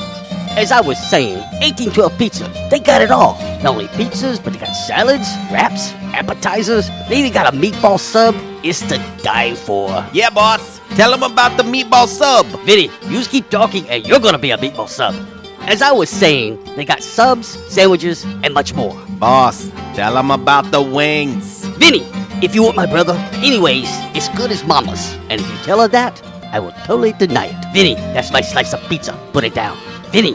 As I was saying, 1812 Pizza, they got it all. Not only pizzas, but they got salads, wraps, appetizers. They even got a meatball sub. It's to die for. Yeah, boss. Tell them about the meatball sub. Vinny, you just keep talking and you're gonna be a meatball sub. As I was saying, they got subs, sandwiches, and much more. Boss, tell them about the wings. Vinny, if you want my brother, anyways, it's good as Mama's. And if you tell her that, I will totally deny it. Vinny, that's my slice of pizza. Put it down. Vinny,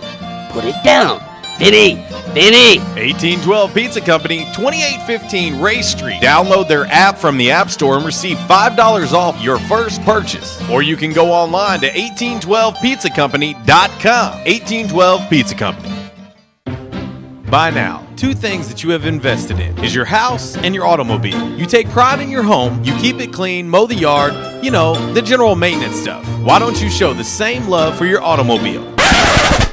put it down. Vinny! 1812 Pizza Company, 2815 Ray Street. Download their app from the App Store and receive $5 off your first purchase. Or you can go online to 1812pizzacompany.com. 1812 Pizza Company. By now, 2 things that you have invested in is your house and your automobile. You take pride in your home, you keep it clean, mow the yard, the general maintenance stuff. Why don't you show the same love for your automobile?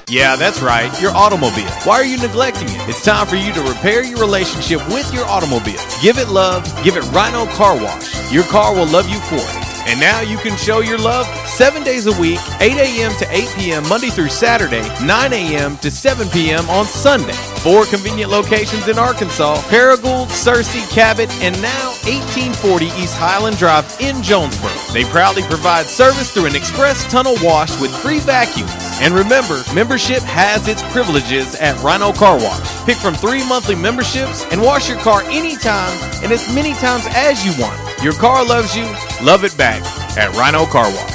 Yeah, that's right, your automobile. Why are you neglecting it? It's time for you to repair your relationship with your automobile. Give it love, give it Rhino Car Wash. Your car will love you for it. And now you can show your love 7 days a week, 8 a.m. to 8 p.m. Monday through Saturday, 9 a.m. to 7 p.m. on Sunday. 4 convenient locations in Arkansas: Paragould, Searcy, Cabot, and now 1840 East Highland Drive in Jonesboro. They proudly provide service through an express tunnel wash with free vacuums. And remember, membership has its privileges at Rhino Car Wash. Pick from 3 monthly memberships and wash your car anytime and as many times as you want. Your car loves you, love it back at Rhino Car Wash.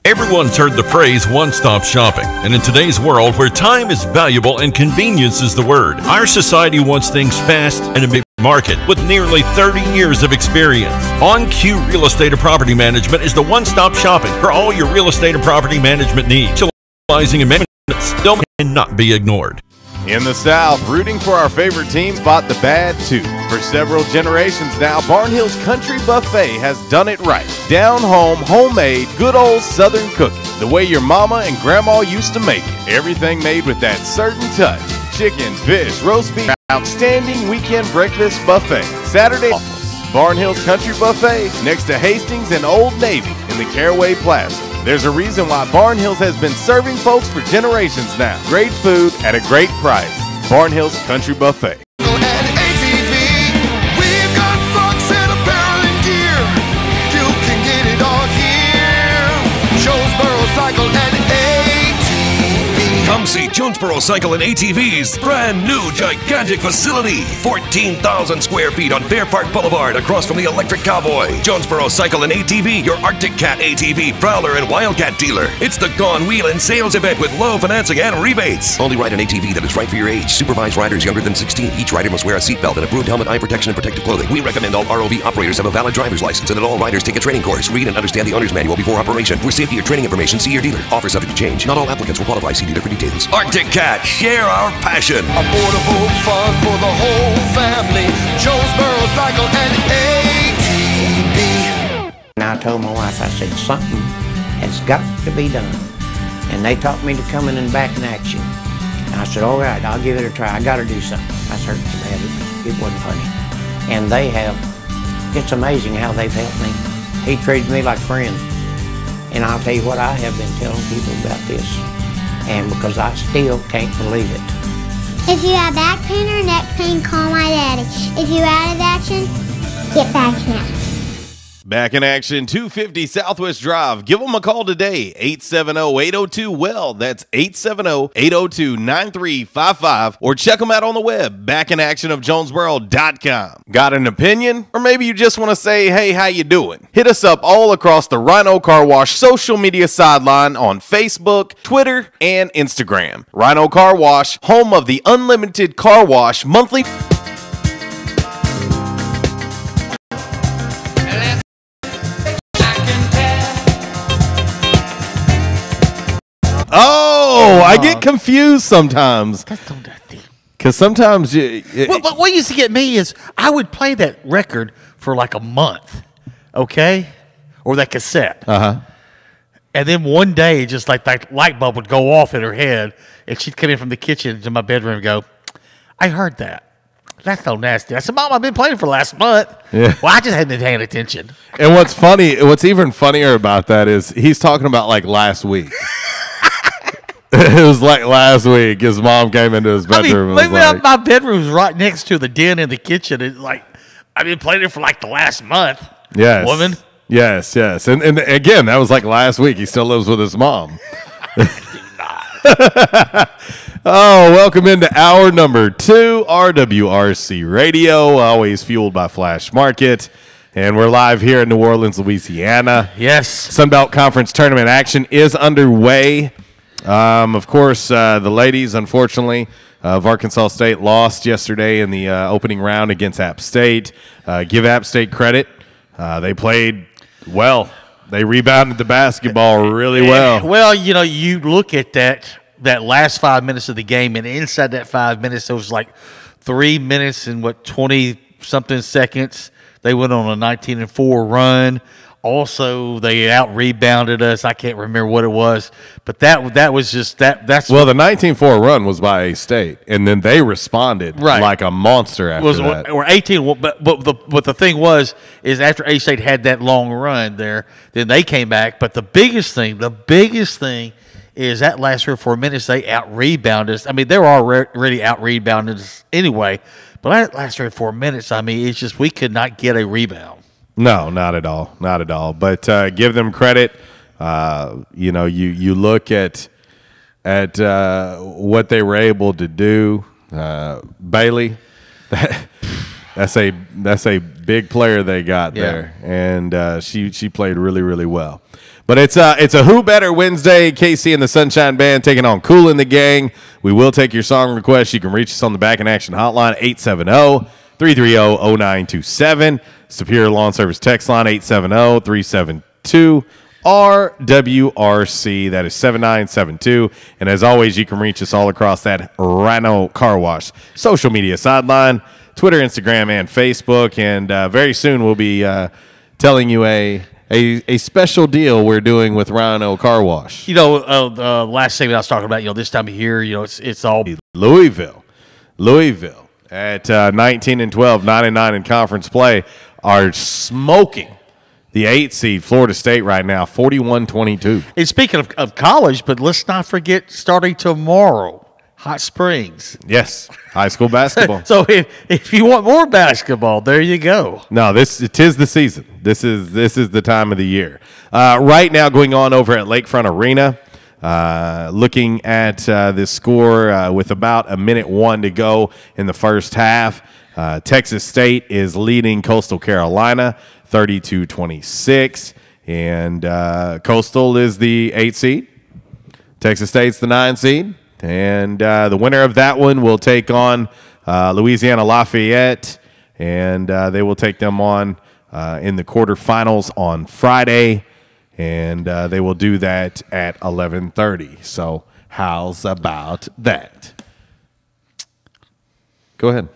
Everyone's heard the phrase one-stop shopping, and in today's world where time is valuable and convenience is the word, our society wants things fast and a big market with nearly 30 years of experience. On Q Real Estate and Property Management is the one-stop shopping for all your real estate and property management needs. Specializing in maintenance don't cannot be ignored. In the South, rooting for our favorite team, spot the bad too. For several generations now, Barnhill's Country Buffet has done it right. Down home, homemade, good old Southern cooking. The way your mama and grandma used to make it. Everything made with that certain touch. Chicken, fish, roast beef, outstanding weekend breakfast buffet. Saturday, Barnhill's Country Buffet next to Hastings and Old Navy in the Caraway Plaza. There's a reason why Barnhill's has been serving folks for generations now. Great food at a great price. Barnhill's Country Buffet. Come see Jonesboro Cycle and ATV's brand new gigantic facility. 14,000 square feet on Fair Park Boulevard across from the Electric Cowboy. Jonesboro Cycle and ATV, your Arctic Cat ATV, Prowler, and Wildcat dealer. It's the Gone Wheel and Sales event with low financing and rebates. Only ride an ATV that is right for your age. Supervised riders younger than 16. Each rider must wear a seatbelt and approved helmet, eye protection, and protective clothing. We recommend all ROV operators have a valid driver's license and that all riders take a training course. Read and understand the owner's manual before operation. For safety or training information, see your dealer. Offer subject to change. Not all applicants will qualify. See dealer for details. Arctic Cat, share our passion. Affordable fun for the whole family. Jonesboro Cycle and ATV. And I told my wife, I said, something has got to be done. And they taught me to come in and back in action. And I said, all right, I'll give it a try. I got to do something. I was hurting so bad, it wasn't funny. And they have, it's amazing how they've helped me. He treated me like a friend. And I'll tell you what, I have been telling people about this. And because I still can't believe it. If you have back pain or neck pain, call my daddy. If you're out of action, get back in. Back in action, 250 Southwest Drive. Give them a call today, 870-802-WELL. That's 870-802-9355. Or check them out on the web, backinactionofjonesboro.com. Got an opinion? Or maybe you just want to say, hey, how you doing? Hit us up all across the Rhino Car Wash social media sideline on Facebook, Twitter, and Instagram. Rhino Car Wash, home of the unlimited car wash monthly. Oh, I get confused sometimes. Because sometimes but what used to get me is I would play that record for like a month, okay, or that cassette. And then one day, just like that light bulb would go off in her head, and she'd come in from the kitchen to my bedroom and go, "I heard that. That's so nasty." I said, "Mom, I've been playing for the last month." Yeah. Well, I just hadn't been paying attention. And what's even funnier about that is he's talking about like last week. It was like last week. His mom came into his bedroom. I mean, my bedroom's right next to the den in the kitchen. It's like I've been playing it for like the last month. Yes, woman. Yes. And again, that was like last week. He still lives with his mom. Oh, welcome into hour number 2, RWRC Radio, always fueled by Flash Market. And we're live here in New Orleans, Louisiana. Yes. Sunbelt Conference tournament action is underway. Of course, the ladies, unfortunately, of Arkansas State lost yesterday in the opening round against App State. Give App State credit. They played well. They rebounded the basketball really well. Well, you look at that last 5 minutes of the game, and inside that 5 minutes, there was like 3 minutes and 20-something seconds. They went on a 19-4 run. Also, they out-rebounded us. I can't remember what it was, but that was just that. Well, the 19-4 run was by A-State, and then they responded like a monster after that. Or 18, but the thing is after A-State had that long run there, then they came back. But the biggest thing is that last 3 or 4 minutes they out-rebounded us. I mean, they were already out-rebounded us anyway, but that last 3 or 4 minutes, I mean, it's just we could not get a rebound. No, not at all. Not at all. But give them credit. You look at what they were able to do. Bailey, that's a big player they got there, and she played really, really well. But it's a Who Better Wednesday. KC and the Sunshine Band taking on Kool and the Gang. We will take your song requests. You can reach us on the Back in Action hotline 870-330-0927. Superior Lawn Service text line 870-372-RWRC. That is 7972. And as always, you can reach us all across that Rhino Car Wash social media sideline, Twitter, Instagram, and Facebook. And very soon we'll be telling you a special deal we're doing with Rhino Car Wash. The last segment I was talking about, this time of year, it's all Louisville at 19-12, 9-9 in conference play are smoking the 8 seed Florida State right now, 41-22. And speaking of college, but let's not forget starting tomorrow, Hot Springs. Yes, high school basketball. So if you want more basketball, there you go. No, it is the season. This is the time of the year. Right now going on over at Lakefront Arena, looking at this score with about 1:01 to go in the first half. Texas State is leading Coastal Carolina 32-26, and Coastal is the 8 seed. Texas State's the 9 seed, and the winner of that one will take on Louisiana Lafayette, and they will take them on in the quarterfinals on Friday, and they will do that at 11:30. So how's about that? Go ahead.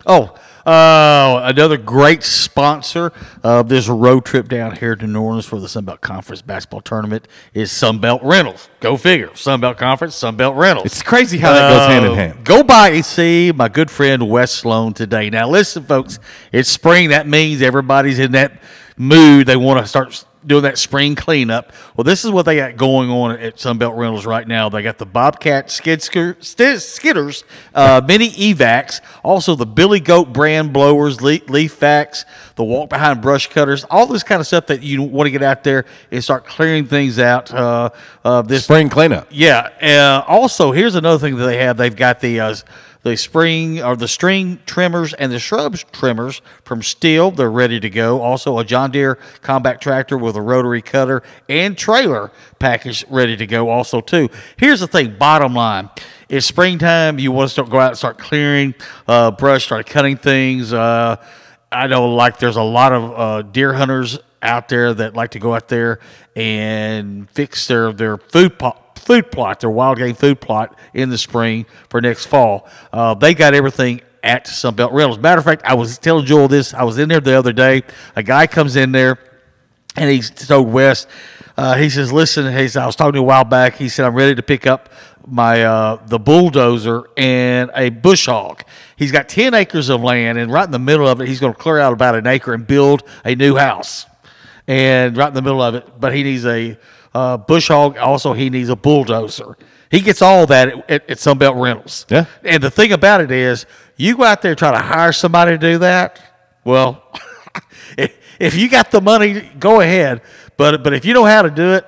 Another great sponsor of this road trip down here to New Orleans for the Sunbelt Conference basketball tournament is Sunbelt Rentals. Go figure. Sunbelt Conference, Sunbelt Rentals. It's crazy how that goes hand in hand. Go by and see my good friend Wes Sloan today. Now, listen, folks, it's spring. That means everybody's in that mood. They want to start doing that spring cleanup. Well, this is what they got going on at Sunbelt Rentals right now. They got the Bobcat skidders, mini evacs, also the Billy Goat brand blowers, leaf vacs, the walk behind brush cutters, all this kind of stuff that you want to get out there and start clearing things out. This spring cleanup. Yeah. Also, here's another thing that they have. They've got the string trimmers and the shrub trimmers from Steel. They're ready to go. Also, a John Deere compact tractor with a rotary cutter and trailer package ready to go also, too. Here's the thing, bottom line. It's springtime. You want to go out and start clearing brush, start cutting things. I know, there's a lot of deer hunters out there that like to go out there and fix their food food plot, their wild game food plot in the spring for next fall. They got everything at Sunbelt Rentals. Matter of fact, I was telling Joel this. I was in there the other day. A guy comes in there, and he told Wes, he says, listen, I was talking to you a while back. He said, I'm ready to pick up my the bulldozer and a bush hog. He's got 10 acres of land, and right in the middle of it, he's going to clear out about an acre and build a new house. And right in the middle of it, but he needs a bush hog. Also, he needs a bulldozer. He gets all that at Sunbelt Rentals. Yeah. And the thing about it is, you go out there and try to hire somebody to do that, well, if you got the money, go ahead. But if you know how to do it,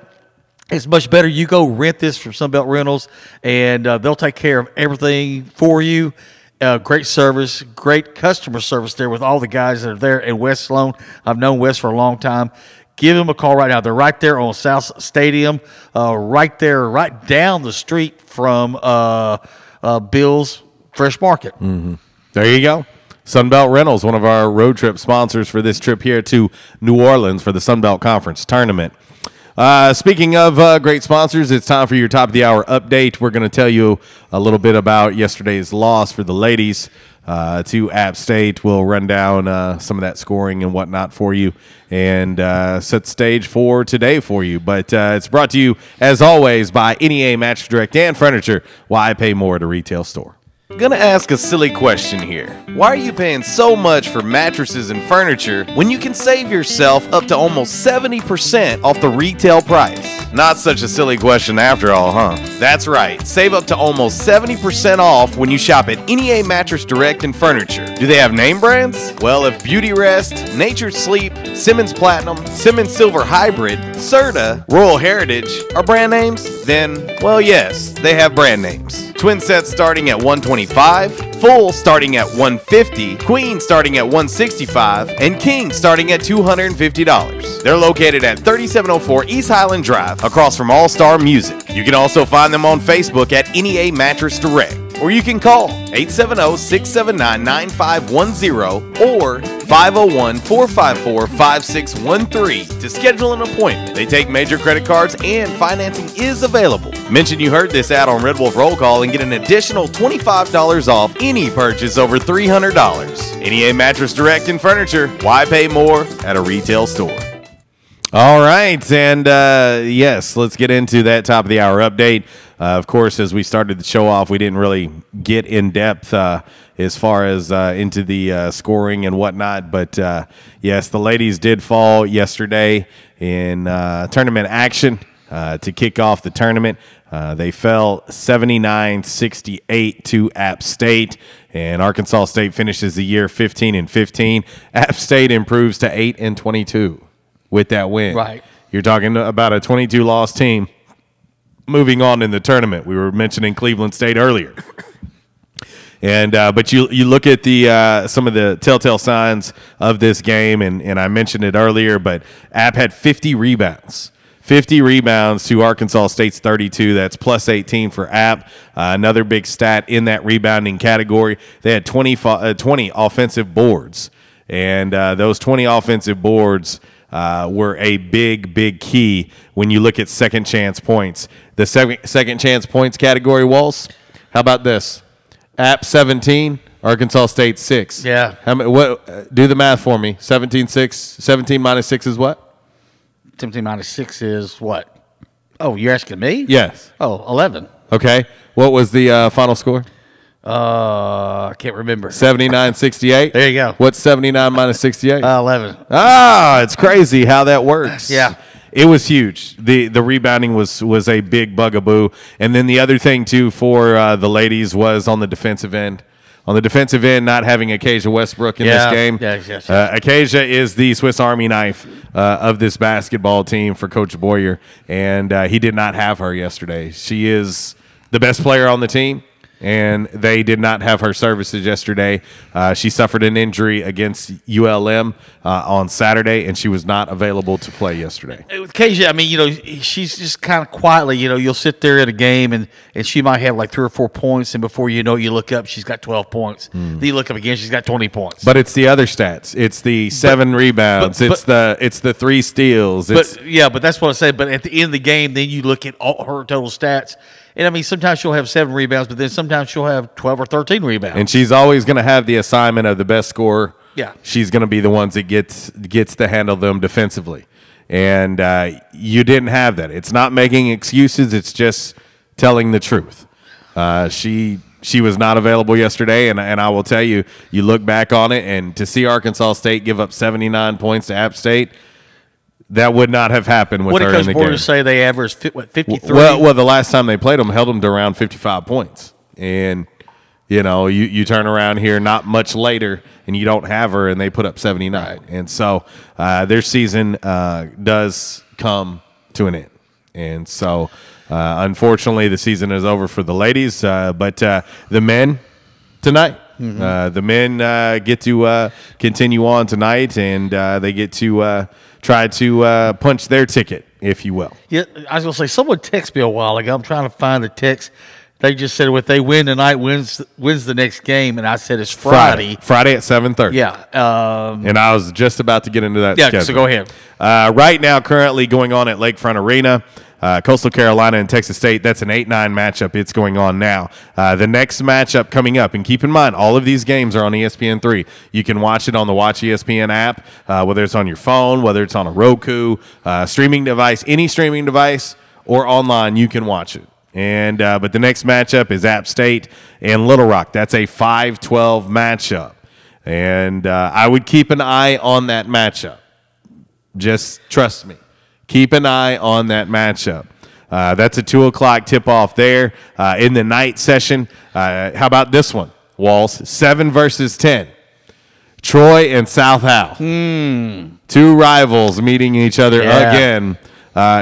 it's much better you go rent this from Sunbelt Rentals, and they'll take care of everything for you. Great service, great customer service there with all the guys that are there in West Sloan. I've known Wes for a long time. Give them a call right now. They're right there on South Stadium, right there, right down the street from Bill's Fresh Market. Mm-hmm. There you go. Sunbelt Rentals, one of our road trip sponsors for this trip here to New Orleans for the Sunbelt Conference Tournament. Speaking of great sponsors, it's time for your top of the hour update. We're going to tell you a little bit about yesterday's loss for the ladies to App State. We'll run down some of that scoring and whatnot for you and set the stage for today for you. But it's brought to you, as always, by NEA Mattress Direct and Furniture. Why pay more at a retail store? Gonna ask a silly question here. Why are you paying so much for mattresses and furniture when you can save yourself up to almost 70% off the retail price? Not such a silly question after all, huh? That's right. Save up to almost 70% off when you shop at NEA Mattress Direct and Furniture. Do they have name brands? Well, if Beauty Rest, Nature's Sleep, Simmons Platinum, Simmons Silver Hybrid, Serta, Royal Heritage are brand names, then, well, yes, they have brand names. Twin sets starting at $125, full starting at $150, queen starting at $165, and king starting at $250. They're located at 3704 East Highland Drive, across from All Star Music. You can also find them on Facebook at NEA Mattress Direct, or you can call 870-679-9510 or 501-454-5613 to schedule an appointment. They take major credit cards and financing is available. Mention you heard this ad on Red Wolf Roll Call and get an additional $25 off any purchase over $300. NEA Mattress Direct and Furniture. Why pay more at a retail store? All right, and yes, let's get into that top of the hour update. Of course, as we started the show off, we didn't really get in depth as far as into the scoring and whatnot. But yes, the ladies did fall yesterday in tournament action to kick off the tournament. They fell 79-68 to App State, and Arkansas State finishes the year 15-15. App State improves to 8-22 with that win. Right. You're talking about a 22-loss team moving on in the tournament. We were mentioning Cleveland State earlier. And but you look at the some of the telltale signs of this game, and I mentioned it earlier, but App had 50 rebounds. 50 rebounds to Arkansas State's 32. That's plus 18 for App. Another big stat in that rebounding category. They had 20 offensive boards, and those 20 offensive boards were a big key when you look at second chance points. The second chance points category, Walls, how about this? App 17, Arkansas State 6. Yeah. What? Do the math for me. 17-6. 17 minus 6 is what? 17 minus 6 is what? Oh, you're asking me? Yes. Oh, 11. Okay. What was the final score? I can't remember. 79-68. There you go. What's 79 minus 68? 11. Ah, it's crazy how that works. Yeah. It was huge. The rebounding was a big bugaboo. And then the other thing, too, for the ladies was on the defensive end. On the defensive end, not having Acacia Westbrook in this game. Yes. Acacia is the Swiss Army knife of this basketball team for Coach Boyer, and he did not have her yesterday. She is the best player on the team. and they did not have her services yesterday. She suffered an injury against ULM on Saturday, and she was not available to play yesterday. With KJ, I mean, she's just kind of quietly, you'll sit there at a game, and she might have like 3 or 4 points, and before you know it, you look up, she's got 12 points. Then you look up again, she's got 20 points. But it's the other stats. It's the 7 rebounds. It's the 3 steals. But that's what I say. But at the end of the game, then you look at all her total stats. And, I mean, sometimes she'll have 7 rebounds, but then sometimes she'll have 12 or 13 rebounds. And she's always going to have the assignment of the best scorer. Yeah. She's going to be the ones that gets to handle them defensively. And you didn't have that. It's not making excuses. It's just telling the truth. She was not available yesterday, and I will tell you, you look back on it, and to see Arkansas State give up 79 points to App State, that would not have happened with her in the game. What did say they averaged 53? Well, the last time they played them, held them to around 55 points. And, you turn around here not much later, and you don't have her, and they put up 79. Right. And so their season does come to an end. And so, unfortunately, the season is over for the ladies. But the men tonight, the men get to continue on tonight, and they get to try to punch their ticket, if you will. Yeah, I was going to say, someone texted me a while ago. I'm trying to find the text. They just said if they win tonight, wins the next game, and I said it's Friday. Friday at 7:30. Yeah. And I was just about to get into that schedule. So go ahead. Right now, currently going on at Lakefront Arena, Coastal Carolina and Texas State. That's an 8-9 matchup. It's going on now. The next matchup coming up, and keep in mind, all of these games are on ESPN3. You can watch it on the Watch ESPN app, whether it's on your phone, whether it's on a Roku, streaming device, any streaming device, or online, you can watch it. And but the next matchup is App State and Little Rock. That's a 5-12 matchup. And I would keep an eye on that matchup. Just trust me. Keep an eye on that matchup. That's a 2 o'clock tip-off there. In the night session, how about this one, Walls? 7 versus 10. Troy and South Howell. 2 rivals meeting each other again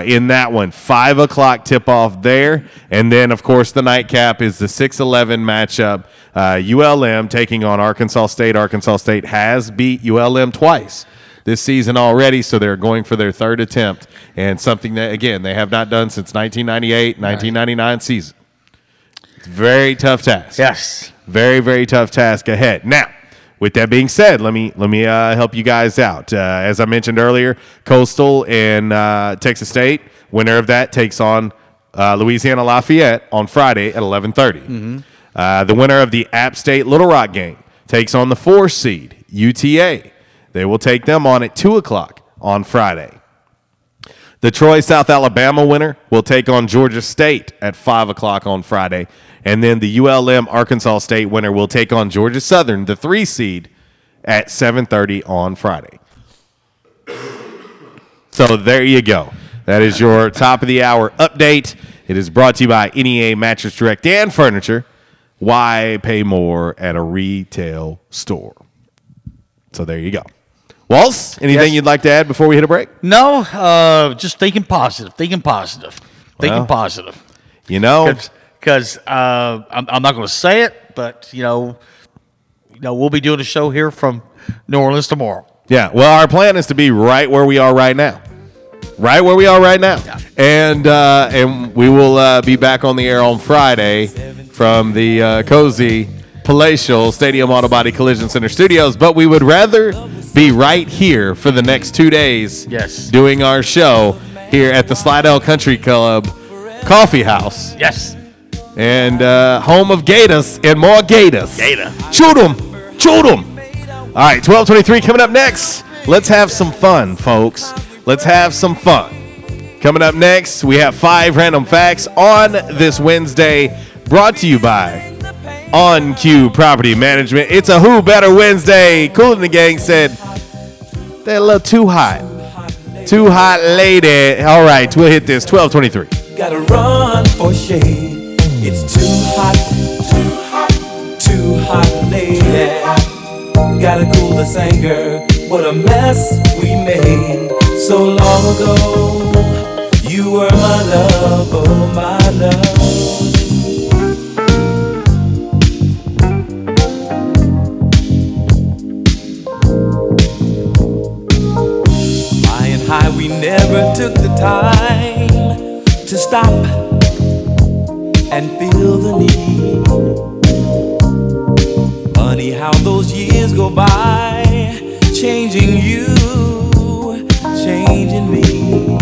in that one. 5 o'clock tip-off there. And then, of course, the nightcap is the 6-11 matchup. ULM taking on Arkansas State. Arkansas State has beat ULM twice this season already, so they're going for their 3rd attempt, and something that, again, they have not done since 1998, 1999 season. It's a very tough task. Yes. Very, very tough task ahead. Now, with that being said, let me help you guys out. As I mentioned earlier, Coastal and Texas State, winner of that takes on Louisiana Lafayette on Friday at 11:30. The winner of the App State Little Rock game takes on the 4 seed, UTA. They will take them on at 2 o'clock on Friday. The Troy South Alabama winner will take on Georgia State at 5 o'clock on Friday. And then the ULM Arkansas State winner will take on Georgia Southern, the 3 seed, at 7:30 on Friday. So there you go. That is your top of the hour update. It is brought to you by NEA Mattress Direct and Furniture. Why pay more at a retail store? So there you go. Walls, anything you'd like to add before we hit a break? No, just thinking positive. Thinking positive. Because I'm not going to say it, but we'll be doing a show here from New Orleans tomorrow. Yeah. Well, our plan is to be right where we are right now. Right where we are right now. Yeah. And we will be back on the air on Friday from the cozy palatial Stadium Auto Body Collision Center studios, but we would rather be right here for the next 2 days doing our show here at the Slidell Country Club Coffee House. Yes. And home of Gators and more Gators. Gator. Shoot 'em. All right, 12:23 coming up next. Let's have some fun, folks. Let's have some fun. Coming up next, we have 5 random facts on this Wednesday, brought to you by On Cue Property Management. It's a Who Better Wednesday. Kool and the gang said they're a little too hot. Too hot lady. All right, we'll hit this. 12:23. Gotta run for shade. It's too hot, lady. Gotta cool this anger. What a mess we made so long ago. You were my love, oh my love. by, changing you, changing me.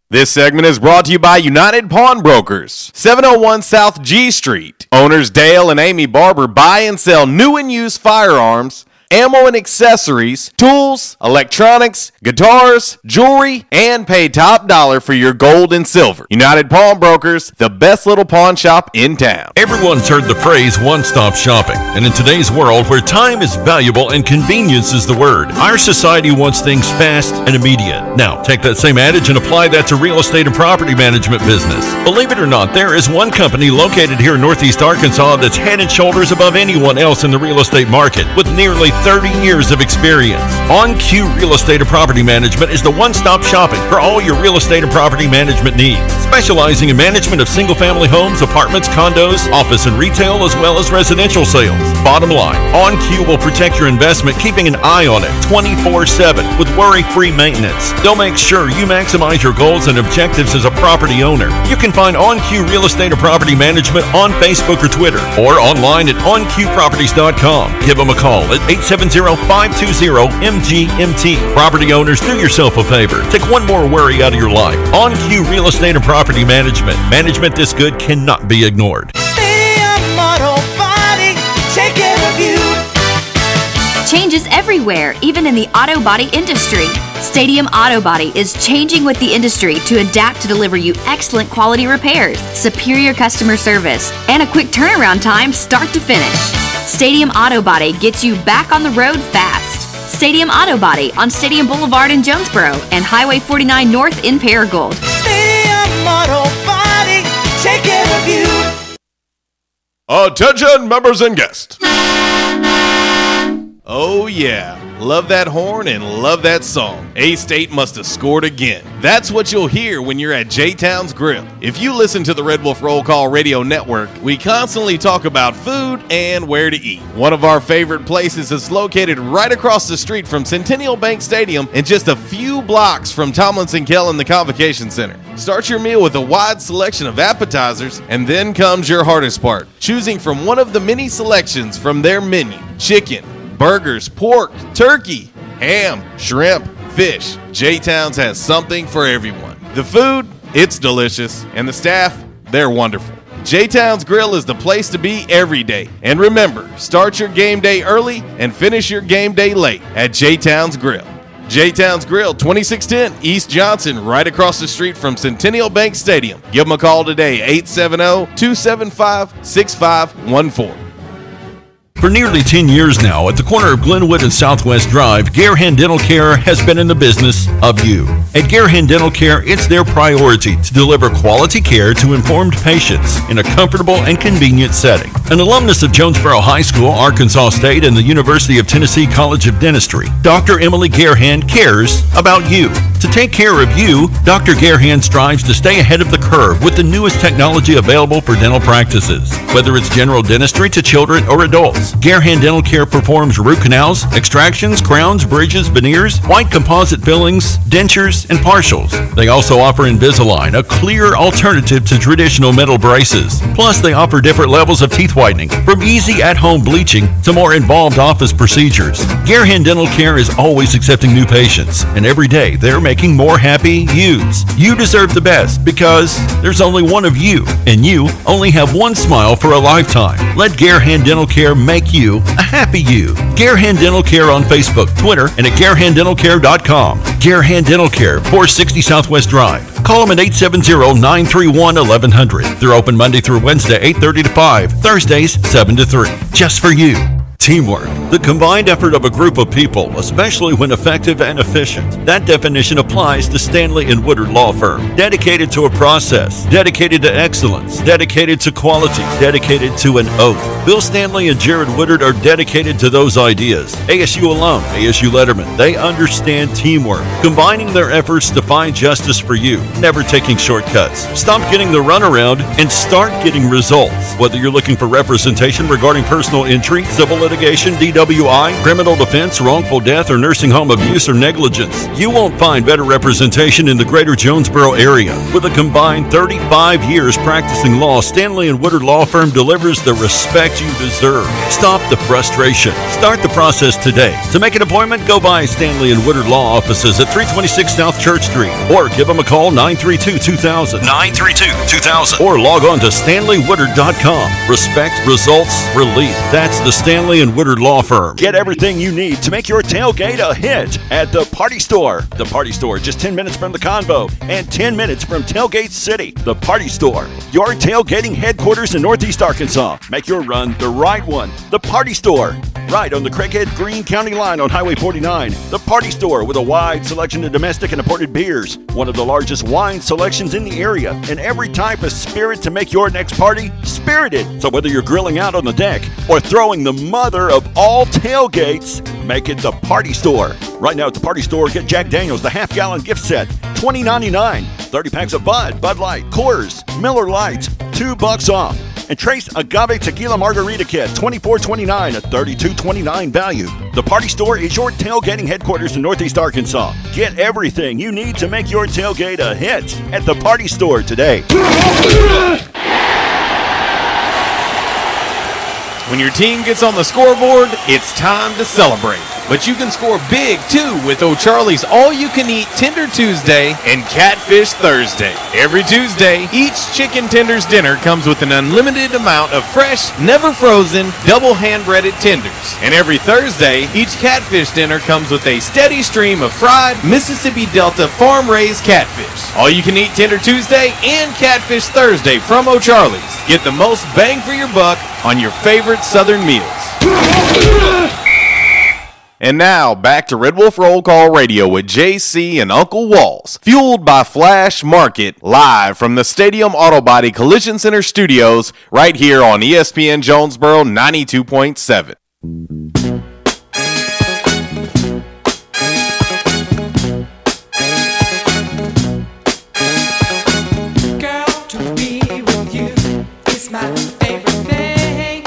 This segment is brought to you by United Pawnbrokers, 701 South G Street. Owners Dale and Amy Barber buy and sell new and used firearms, ammo and accessories, tools, electronics, guitars, jewelry, and pay top dollar for your gold and silver. United Pawnbrokers, the best little pawn shop in town. Everyone's heard the phrase one-stop shopping, and in today's world where time is valuable and convenience is the word, our society wants things fast and immediate. Now, take that same adage and apply that to real estate and property management business. Believe it or not, there is one company located here in Northeast Arkansas that's head and shoulders above anyone else in the real estate market with nearly 30 years of experience. On-Q Real Estate and Property Management is the one-stop shopping for all your real estate and property management needs. Specializing in management of single-family homes, apartments, condos, office and retail, as well as residential sales. Bottom line, On-Q will protect your investment, keeping an eye on it 24/7 with worry-free maintenance. They'll make sure you maximize your goals and objectives as a property owner. You can find On-Q Real Estate and Property Management on Facebook or Twitter, or online at onqproperties.com. Give them a call at 870-520-MGMT. Property owners, do yourself a favor. Take one more worry out of your life. On-Q Real Estate and Property Management. Management this good cannot be ignored. Stadium Auto Body, take care of you. Changes everywhere, even in the auto body industry. Stadium Auto Body is changing with the industry to adapt to deliver you excellent quality repairs, superior customer service, and a quick turnaround time start to finish. Stadium Auto Body gets you back on the road fast. Stadium Auto Body on Stadium Boulevard in Jonesboro and Highway 49 North in Paragould. Stadium Auto Body, take care of you. Attention, members and guests. Oh yeah, love that horn and love that song. A-State must have scored again. That's what you'll hear when you're at J-Town's Grill. If you listen to the Red Wolf Roll Call Radio Network, we constantly talk about food and where to eat. One of our favorite places is located right across the street from Centennial Bank Stadium and just a few blocks from Tomlinson Kell and the Convocation Center. Start your meal with a wide selection of appetizers, and then comes your hardest part, choosing from one of the many selections from their menu. Chicken, burgers, pork, turkey, ham, shrimp, fish. J-Town's has something for everyone. The food, it's delicious, and the staff, they're wonderful. J-Town's Grill is the place to be every day. And remember, start your game day early and finish your game day late at J-Town's Grill. J-Town's Grill, 2610 East Johnson, right across the street from Centennial Bank Stadium. Give them a call today, 870-275-6514. For nearly 10 years now, at the corner of Glenwood and Southwest Drive, Garehan Dental Care has been in the business of you. At Garehan Dental Care, it's their priority to deliver quality care to informed patients in a comfortable and convenient setting. An alumnus of Jonesboro High School, Arkansas State, and the University of Tennessee College of Dentistry, Dr. Emily Garehan cares about you. To take care of you, Dr. Garehan strives to stay ahead of the curve with the newest technology available for dental practices. Whether it's general dentistry to children or adults, Garehan Dental Care performs root canals, extractions, crowns, bridges, veneers, white composite fillings, dentures, and partials. They also offer Invisalign, a clear alternative to traditional metal braces. Plus, they offer different levels of teeth whitening, from easy at-home bleaching to more involved office procedures. Garehan Dental Care is always accepting new patients, and every day they're making more happy yous. You deserve the best because there's only one of you, and you only have one smile for a lifetime. Let Garehan Dental Care make you a happy you. Garehan Dental Care on Facebook, Twitter, and at GarehanDentalCare.com. Garehan Dental Care, 460 Southwest Drive. Call them at 870-931-1100. They're open Monday through Wednesday, 8:30 to 5, Thursdays, 7 to 3. Just for you. Teamwork, the combined effort of a group of people, especially when effective and efficient. That definition applies to Stanley & Woodard Law Firm. Dedicated to a process, dedicated to excellence, dedicated to quality, dedicated to an oath. Bill Stanley and Jared Woodard are dedicated to those ideas. ASU alum, ASU letterman, they understand teamwork, combining their efforts to find justice for you, never taking shortcuts. Stop getting the runaround and start getting results. Whether you're looking for representation regarding personal injury, civil litigation, DWI, criminal defense, wrongful death, or nursing home abuse or negligence. You won't find better representation in the greater Jonesboro area. With a combined 35 years practicing law, Stanley & Woodard Law Firm delivers the respect you deserve. Stop the frustration. Start the process today. To make an appointment, go by Stanley & Woodard Law offices at 326 South Church Street, or give them a call 932-2000. 932-2000. Or log on to StanleyWoodard.com. Respect, results, relief. That's the Stanley & Woodard Law Firm. Get everything you need to make your tailgate a hit at the Party Store. The Party Store, just 10 minutes from the Convo and 10 minutes from Tailgate City. The Party Store, your tailgating headquarters in Northeast Arkansas. Make your run the right one. The Party Store, right on the Craighead-Greene County line on Highway 49. The Party Store, with a wide selection of domestic and imported beers. One of the largest wine selections in the area, and every type of spirit to make your next party spirited. So whether you're grilling out on the deck or throwing the mother of all tailgates, make it the Party Store. Right now at the Party Store, get Jack Daniels, the half-gallon gift set, $20.99. 30 packs of Bud, Bud Light, Coors, Miller Lite, $2 off. And Trace Agave Tequila Margarita Kit, $24.29, a $32.29 value. The Party Store is your tailgating headquarters in Northeast Arkansas. Get everything you need to make your tailgate a hit at the Party Store today. When your team gets on the scoreboard, it's time to celebrate. But you can score big, too, with O'Charlie's All-You-Can-Eat Tender Tuesday and Catfish Thursday. Every Tuesday, each chicken tenders dinner comes with an unlimited amount of fresh, never frozen, double hand-breaded tenders. And every Thursday, each catfish dinner comes with a steady stream of fried Mississippi Delta farm-raised catfish. All-You-Can-Eat Tender Tuesday and Catfish Thursday from O'Charlie's. Get the most bang for your buck on your favorite Southern meals. And now, back to Red Wolf Roll Call Radio with JC and Uncle Walls, fueled by Flash Market, live from the Stadium Auto Body Collision Center studios, right here on ESPN Jonesboro 92.7. Girl, to be with you is my favorite thing.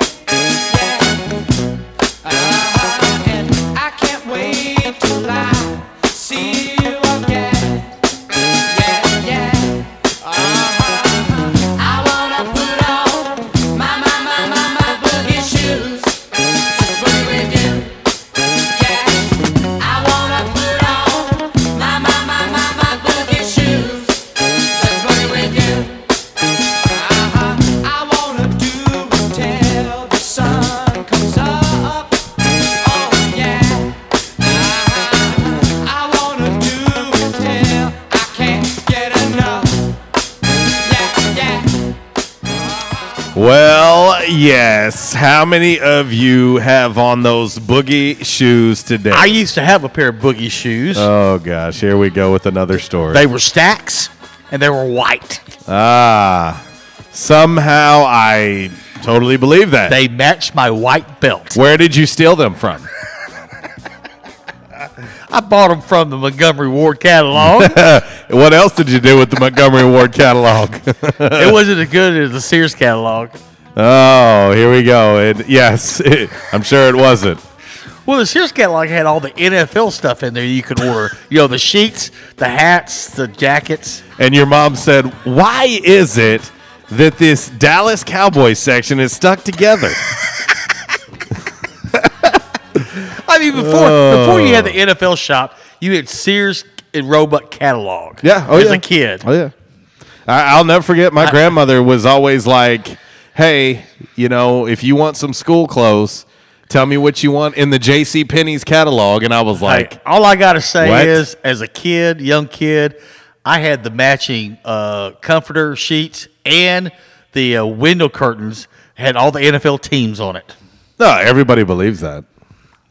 Well, yes. How many of you have on those boogie shoes today? I used to have a pair of boogie shoes. Oh, gosh. Here we go with another story. They were Stacks, and they were white. Somehow I totally believe that. They matched my white belt. Where did you steal them from? I bought them from the Montgomery Ward catalog. What else did you do with the Montgomery Ward catalog? It wasn't as good as the Sears catalog. Oh, here we go. I'm sure it wasn't. Well, the Sears catalog had all the NFL stuff in there you could order. You know, the sheets, the hats, the jackets. And your mom said, why is it that this Dallas Cowboys section is stuck together? I mean, before you had the NFL shop, you had Sears and Roebuck catalog. Yeah, as a kid. Oh, yeah. I'll never forget my grandmother was always like, hey, you know, if you want some school clothes, tell me what you want in the J.C. Penney's catalog. And I was like, all I got to say is, as a kid, young kid, I had the matching comforter sheets and the window curtains had all the NFL teams on it. No, everybody believes that.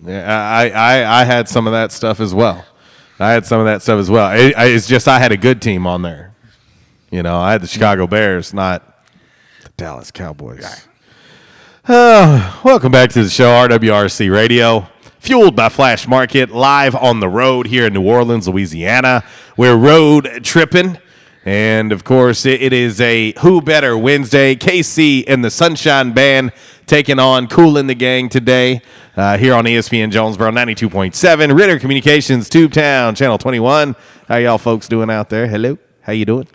Yeah, I had some of that stuff as well. It's just I had a good team on there. You know, I had the Chicago Bears, not the Dallas Cowboys. Welcome back to the show, RWRC Radio, fueled by Flash Market, live on the road here in New Orleans, Louisiana. We're road tripping. And, of course, it is a Who Better Wednesday. KC and the Sunshine Band taking on Kool and the Gang today. here on ESPN Jonesboro 92.7, Ritter Communications Tubetown, Channel 21. How y'all folks doing out there? Hello, how you doing?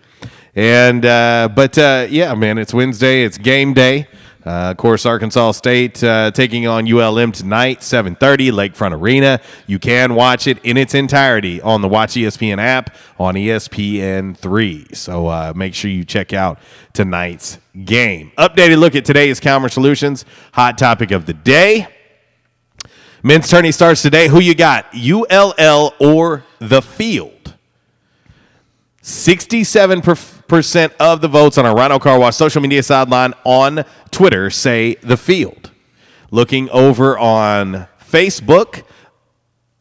And yeah, man, it's Wednesday. It's game day. Of course, Arkansas State taking on ULM tonight, 7:30, Lakefront Arena. You can watch it in its entirety on the Watch ESPN app on ESPN3. So make sure you check out tonight's game. Updated look at today's Calmer Solutions. Hot topic of the day. Men's tourney starts today. Who you got, ULL or the field? 67% of the votes on our Rhino Car Wash social media sideline on Twitter say the field. Looking over on Facebook,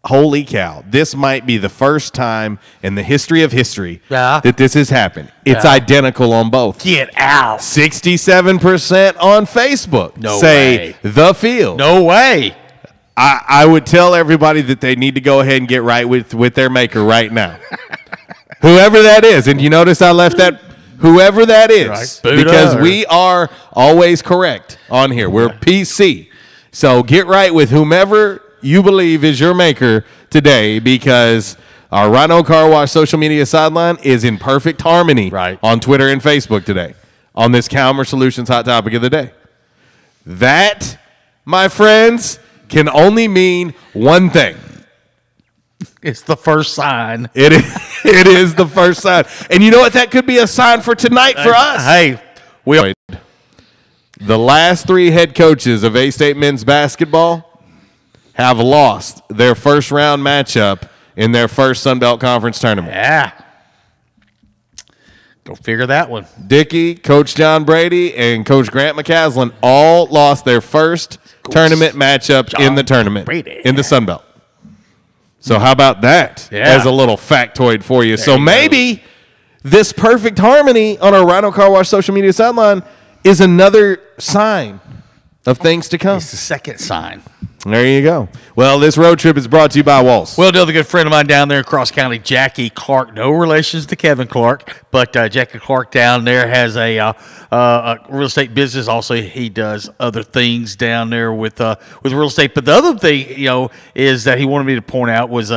holy cow, this might be the first time in the history of history that this has happened. It's identical on both. Get out. 67% on Facebook say the field. No way. I would tell everybody that they need to go ahead and get right with their maker right now. Whoever that is, and you notice I left that, whoever that is, right. Because we are always correct on here. We're PC. So get right with whomever you believe is your maker today, because our Rhino Car Wash social media sideline is in perfect harmony on Twitter and Facebook today on this Calmer Solutions hot topic of the day. That, my friends, can only mean one thing. It's the first sign. It is the first sign. And you know what? That could be a sign for tonight for us. Hey, the last three head coaches of A-State men's basketball have lost their first round matchup in their first Sun Belt Conference tournament. Yeah. Go figure that one. Dickey, Coach John Brady, and Coach Grant McCaslin all lost their first tournament matchup in the tournament in the Sun Belt. So how about that as a little factoid for you? So maybe this perfect harmony on our Rhino Car Wash social media sideline is another sign of things to come. It's the second sign. There you go. Well, this road trip is brought to you by Walls. Well, another good friend of mine down there in Cross County, Jackie Clark. No relations to Kevin Clark, but Jackie Clark down there has a real estate business. Also, he does other things down there with real estate. But the other thing, is that he wanted me to point out was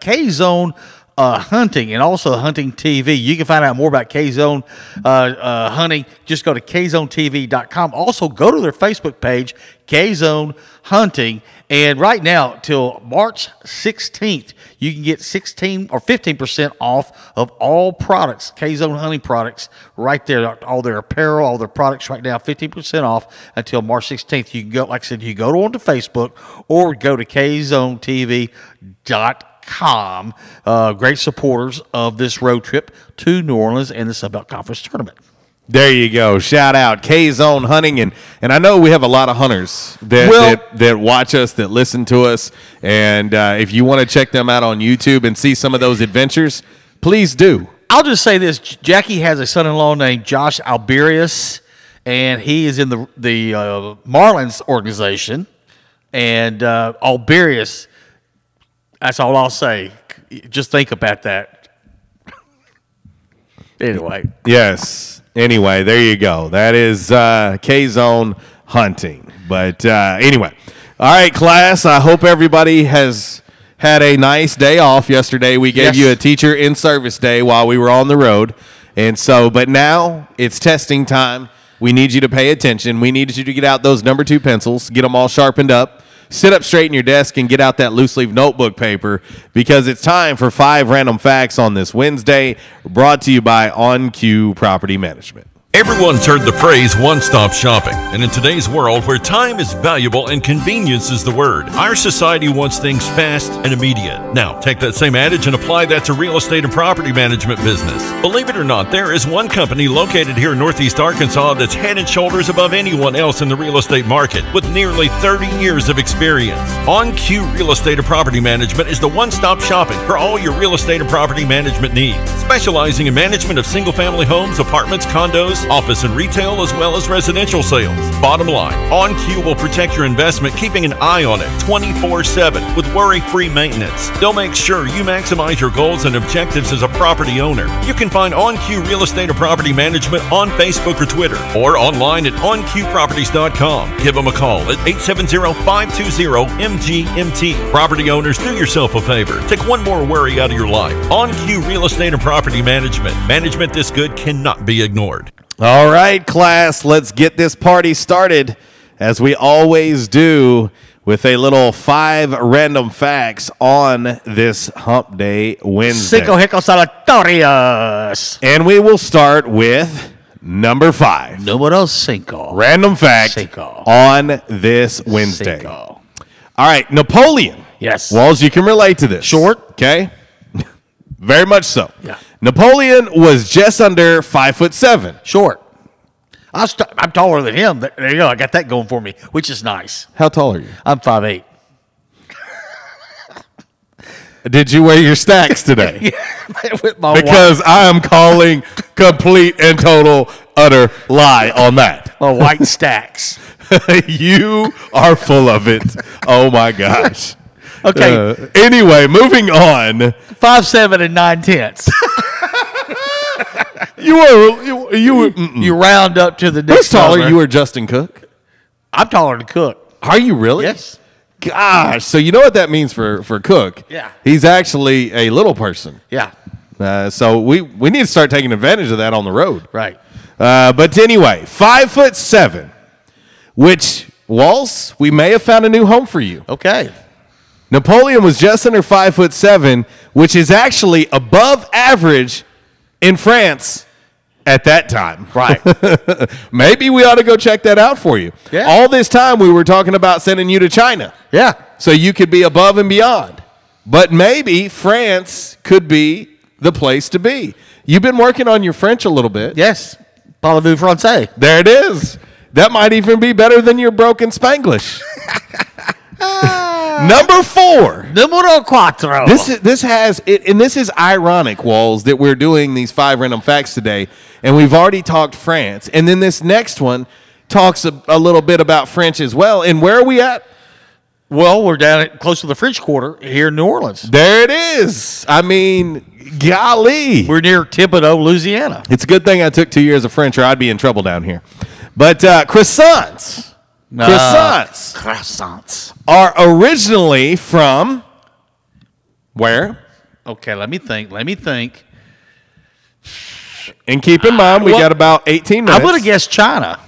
K-Zone Hunting, and also Hunting TV. You can find out more about K-Zone Hunting. Just go to KZoneTV.com. Also, go to their Facebook page, K-Zone Hunting. And right now, till March 16th, you can get 16 or 15% off of all products, K-Zone Hunting products, right there. All their apparel, all their products right now, 15% off until March 16th. You can go, like I said, you go onto Facebook or go to KZoneTV.com. Great supporters of this road trip to New Orleans and the Sun Belt Conference Tournament. There you go. Shout out K-Zone Hunting. And I know we have a lot of hunters that watch us, that listen to us. And if you want to check them out on YouTube and see some of those adventures, please do. I'll just say this. Jackie has a son-in-law named Josh Alberius, and he is in the Marlins organization. And Alberius, that's all I'll say. Just think about that. Anyway. Yes. Anyway, there you go. That is K-Zone Hunting. But anyway. All right, class. I hope everybody has had a nice day off yesterday. We gave you a teacher in service day while we were on the road. And so, but now it's testing time. We need you to pay attention. We need you to get out those number 2 pencils, get them all sharpened up. Sit up straight in your desk and get out that loose leaf notebook paper, because it's time for 5 random facts on this Wednesday, brought to you by On Cue Property Management. Everyone's heard the phrase one-stop shopping, and in today's world where time is valuable and convenience is the word, our society wants things fast and immediate. Now, take that same adage and apply that to real estate and property management business. Believe it or not, there is one company located here in Northeast Arkansas that's head and shoulders above anyone else in the real estate market, with nearly 30 years of experience. On Cue Real Estate and Property Management is the one-stop shopping for all your real estate and property management needs, specializing in management of single-family homes, apartments, condos, business, office and retail, as well as residential sales. Bottom line, OnQ will protect your investment, keeping an eye on it 24/7 with worry-free maintenance. They'll make sure you maximize your goals and objectives as a property owner. You can find OnQ Real Estate or Property Management on Facebook or Twitter, or online at onqproperties.com. Give them a call at 870-520-MGMT. Property owners, do yourself a favor. Take one more worry out of your life. OnQ Real Estate and Property Management. Management this good cannot be ignored. All right, class, let's get this party started, as we always do, with a little 5 random facts on this Hump Day Wednesday. Cinco Hicos Aleatorios. And we will start with number 5. Numero cinco. Random fact Cinco. on this Wednesday. Cinco. All right, Napoleon. Yes. Walls, you can relate to this. Short. Okay. Very much so. Yeah. Napoleon was just under 5'7". Short. I'm taller than him. There you go. I got that going for me, which is nice. How tall are you? I'm 5'8". Did you wear your stacks today? Yeah, with my because I am calling complete and total utter lie on that. My white stacks. You are full of it. Oh my gosh. Okay. Anyway, moving on. 5'7" and 9/10. You round up to the next. Who's taller? number. You or Justin Cook? I'm taller than Cook. Are you really? Yes. Gosh. So you know what that means for Cook? Yeah. He's actually a little person. Yeah. So we need to start taking advantage of that on the road. Right. But anyway, 5'7", which, Walls, we may have found a new home for you. Okay. Napoleon was just under 5'7", which is actually above average in France at that time. Right. Maybe we ought to go check that out for you. Yeah. All this time we were talking about sending you to China. Yeah. So you could be above and beyond. But maybe France could be the place to be. You've been working on your French a little bit. Yes. Parlez-vous français? There it is. That might even be better than your broken Spanglish. Number 4. Numero cuatro. This has it, and this is ironic, Walls, that we're doing these 5 random facts today, and we've already talked France, and then this next one talks a little bit about French as well. And where are we at? Well, we're down at close to the French Quarter here in New Orleans. There it is. I mean, golly. We're near Thibodaux, Louisiana. It's a good thing I took 2 years of French, or I'd be in trouble down here. But croissants. Croissants are originally from where? Okay, let me think. And keep in mind, we got about 18 minutes. I'm going to guess China.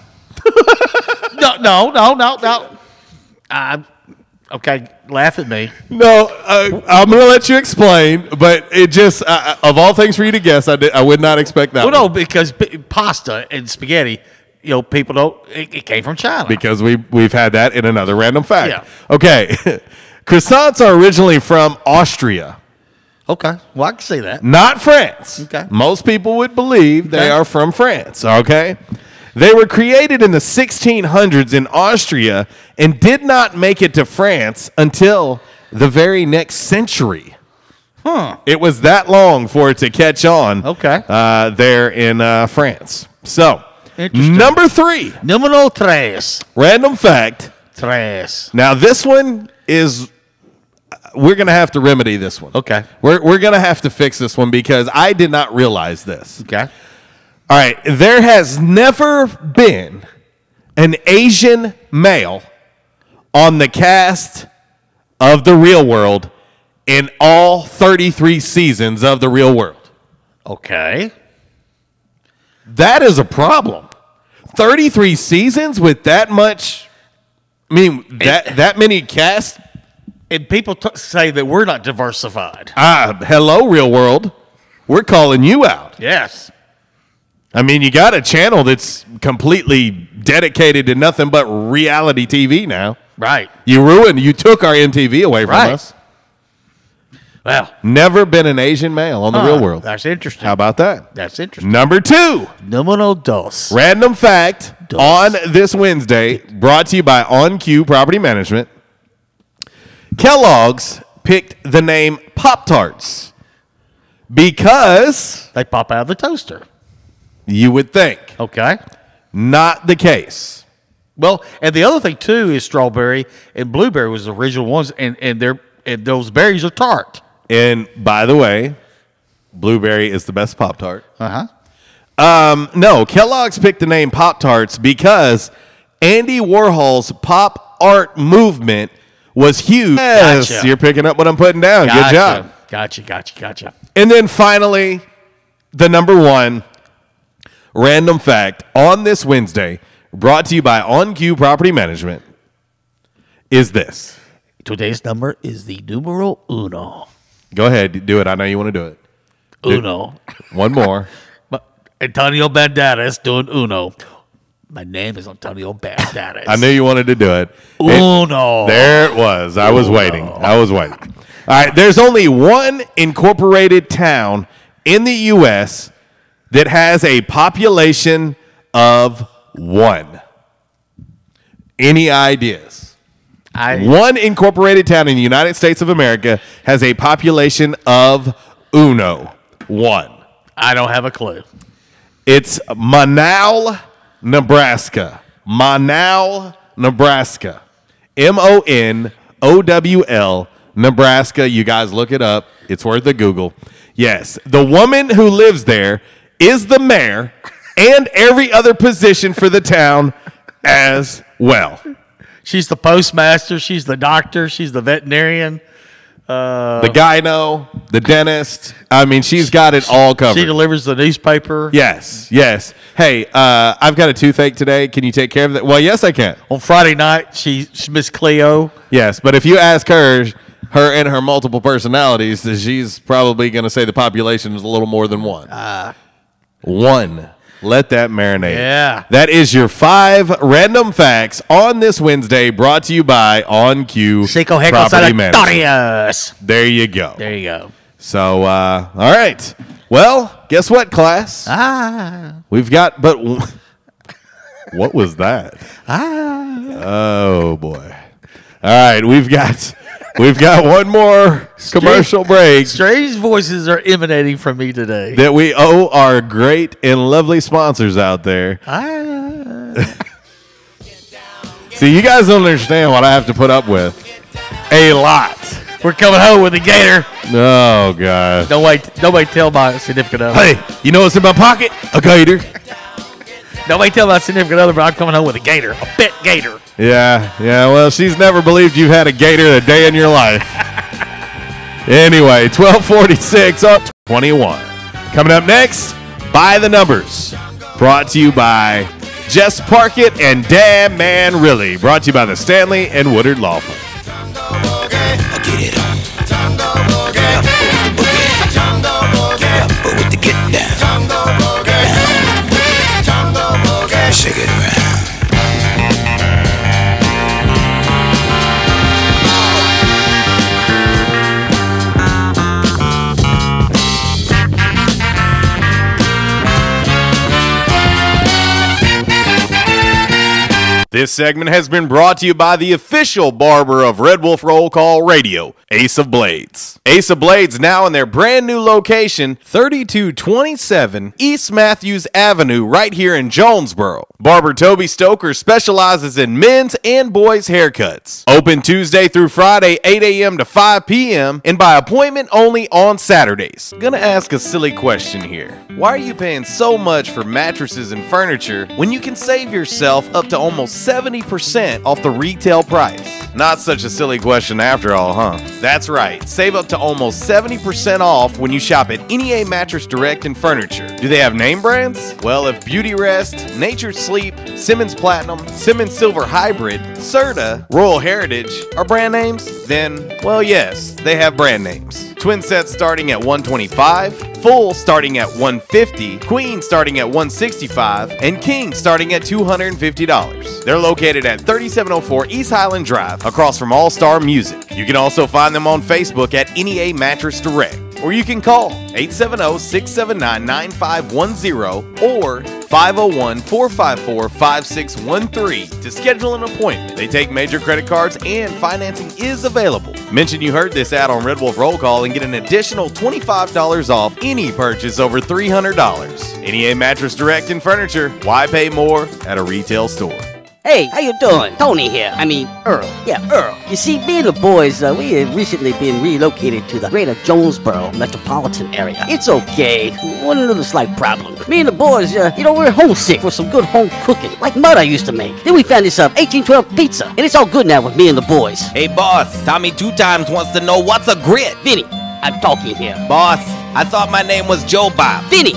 No. Okay, laugh at me. No, I'm going to let you explain, but it just, of all things for you to guess, I would not expect that. Well, no, because pasta and spaghetti, people don't, it came from China. Because we've had that in another random fact. Yeah. Okay. Croissants are originally from Austria. Okay. Well, I can see that. Not France. Okay. Most people would believe they are from France. Okay. They were created in the 1600s in Austria and did not make it to France until the very next century. It was that long for it to catch on. Okay. There in France. So, number 3. Numero tres. Random fact. Tres. Now, this one is, we're going to have to remedy this one. Okay. We're going to have to fix this one because I did not realize this. Okay. All right. There has never been an Asian male on the cast of The Real World in all 33 seasons of The Real World. Okay. That is a problem. 33 seasons with that much, that many cast. And people say that we're not diversified. Hello, Real World. We're calling you out. Yes. You got a channel that's completely dedicated to nothing but reality TV now. Right. You took our MTV away from us. Well, never been an Asian male on The Real World. That's interesting. How about that? That's interesting. Number 2. Numero dos. Random fact on this Wednesday, brought to you by OnQ Property Management. Kellogg's picked the name Pop-Tarts because they pop out of the toaster. You would think. Okay. Not the case. Well, and the other thing too is strawberry and blueberry was the original ones, and those berries are tart. And by the way, blueberry is the best Pop-Tart. No, Kellogg's picked the name Pop-Tarts because Andy Warhol's pop art movement was huge. Yes, Gotcha. You're picking up what I'm putting down. Good job. Gotcha. And then finally, the number one random fact on this Wednesday, brought to you by On Cue Property Management, is this. Today's number is the numero uno. Go ahead, do it. I know you want to do it. Uno. One more. Antonio Banderas doing uno. My name is Antonio Banderas. I knew you wanted to do it. Uno. There it was. I was waiting. All right, there's only one incorporated town in the U.S. that has a population of 1. Any ideas? One incorporated town in the United States of America has a population of uno. 1. I don't have a clue. It's Monowell, Nebraska. Monowell, Nebraska. Monowl, Nebraska. You guys look it up. It's worth a Google. Yes, the woman who lives there is the mayor and every other position for the town as well. She's the postmaster. She's the doctor. She's the veterinarian. The gyno, the dentist. I mean, she's got it all covered. She delivers the newspaper. Yes. Hey, I've got a toothache today. Can you take care of that? Well, yes, I can. On Friday night, she's Miss Cleo. Yes, but if you ask her and her multiple personalities, she's probably going to say the population is a little more than 1. 1. Let that marinate. Yeah. That is your 5 random facts on this Wednesday, brought to you by On Cue Property Management. There you go. So, all right. Well, guess what, class? We've got, what was that? Oh, boy. All right, we've got one more commercial break. Strange voices are emanating from me today. That we owe our great and lovely sponsors out there. See, you guys don't understand what I have to put up with. A lot. We're coming home with a gator. Oh, God. Nobody tell my significant other. Hey, you know what's in my pocket? A gator. Nobody tell my significant other, but I'm coming home with a gator. A pet gator. Yeah. Well, she's never believed you've had a gator a day in your life. Anyway, 1246 up 21. Coming up next, By the Numbers. Brought to you by Just Park It and Damn Man Really. Brought to you by the Stanley and Woodard Law Firm. Get it on. But with the get down. Shake it around. This segment has been brought to you by the official barber of Red Wolf Roll Call Radio, Ace of Blades. Ace of Blades now in their brand new location, 3227 East Matthews Avenue, right here in Jonesboro. Barber Toby Stoker specializes in men's and boys' haircuts. Open Tuesday through Friday, 8 a.m. to 5 p.m. and by appointment only on Saturdays. Gonna ask a silly question here. Why are you paying so much for mattresses and furniture when you can save yourself up to almost 70% off the retail price? Not such a silly question after all, huh? That's right. Save up to almost 70% off when you shop at NEA Mattress Direct and Furniture. Do they have name brands? Well, if Beauty Rest, Nature's Sleep, Simmons Platinum, Simmons Silver Hybrid, Serta, Royal Heritage are brand names, then, well, yes, they have brand names. Twin sets starting at $125, full starting at $150, queen starting at $165, and king starting at $250. They're located at 3704 East Highland Drive, across from All Star Music. You can also find them on Facebook at NEA Mattress Direct, or you can call 870-679-9510 or 501-454-5613 to schedule an appointment. They take major credit cards and financing is available. Mention you heard this ad on Red Wolf Roll Call and get an additional $25 off any purchase over $300. NEA Mattress Direct and Furniture. Why pay more at a retail store? Hey, how you doing? Tony here. Earl. Yeah, Earl. You see, me and the boys, we have recently been relocated to the Greater Jonesboro metropolitan area. It's okay. One little slight problem. Me and the boys, we're homesick for some good home cooking, like Mother used to make. Then we found this 1812 pizza, and it's all good now with me and the boys. Hey, boss, Tommy 2 Times wants to know what's a grit. Vinny, I'm talking here. Boss, I thought my name was Joe Bob. Vinny!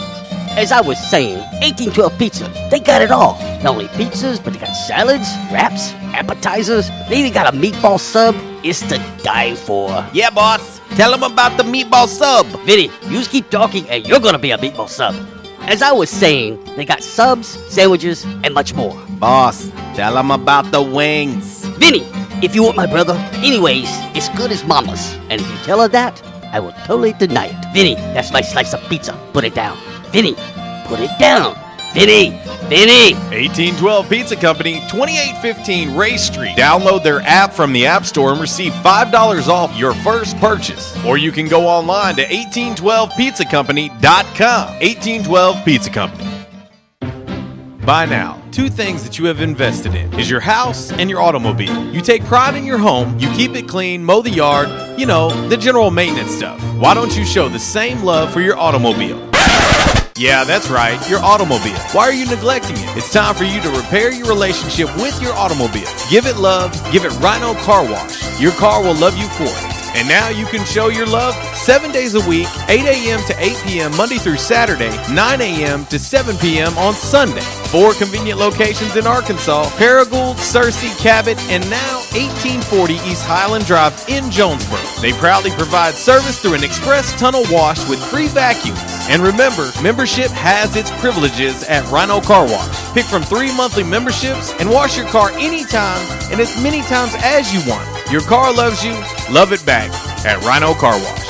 As I was saying, 1812 Pizza, they got it all. Not only pizzas, but they got salads, wraps, appetizers. They even got a meatball sub. It's to die for. Yeah, boss. Tell them about the meatball sub. Vinny, you just keep talking and you're gonna be a meatball sub. As I was saying, they got subs, sandwiches, and much more. Boss, tell them about the wings. Vinny, if you want my brother, anyways, it's good as mama's. And if you tell her that, I will totally deny it. Vinny, that's my slice of pizza. Put it down. Vinny, put it down. Vinny! 1812 Pizza Company, 2815 Ray Street. Download their app from the App Store and receive $5 off your first purchase. Or you can go online to 1812pizzacompany.com. 1812 Pizza Company. By now, 2 things that you have invested in is your house and your automobile. You take pride in your home, you keep it clean, mow the yard, the general maintenance stuff. Why don't you show the same love for your automobile? Yeah, that's right, your automobile. Why are you neglecting it? It's time for you to repair your relationship with your automobile. Give it love, give it Rhino Car Wash. Your car will love you for it. And now you can show your love 7 days a week, 8 a.m. to 8 p.m. Monday through Saturday, 9 a.m. to 7 p.m. on Sunday. 4 convenient locations in Arkansas: Paragould, Searcy, Cabot, and now 1840 East Highland Drive in Jonesboro. They proudly provide service through an express tunnel wash with free vacuums. And remember, membership has its privileges at Rhino Car Wash. Pick from 3 monthly memberships and wash your car anytime and as many times as you want. Your car loves you, love it back at Rhino Car Wash.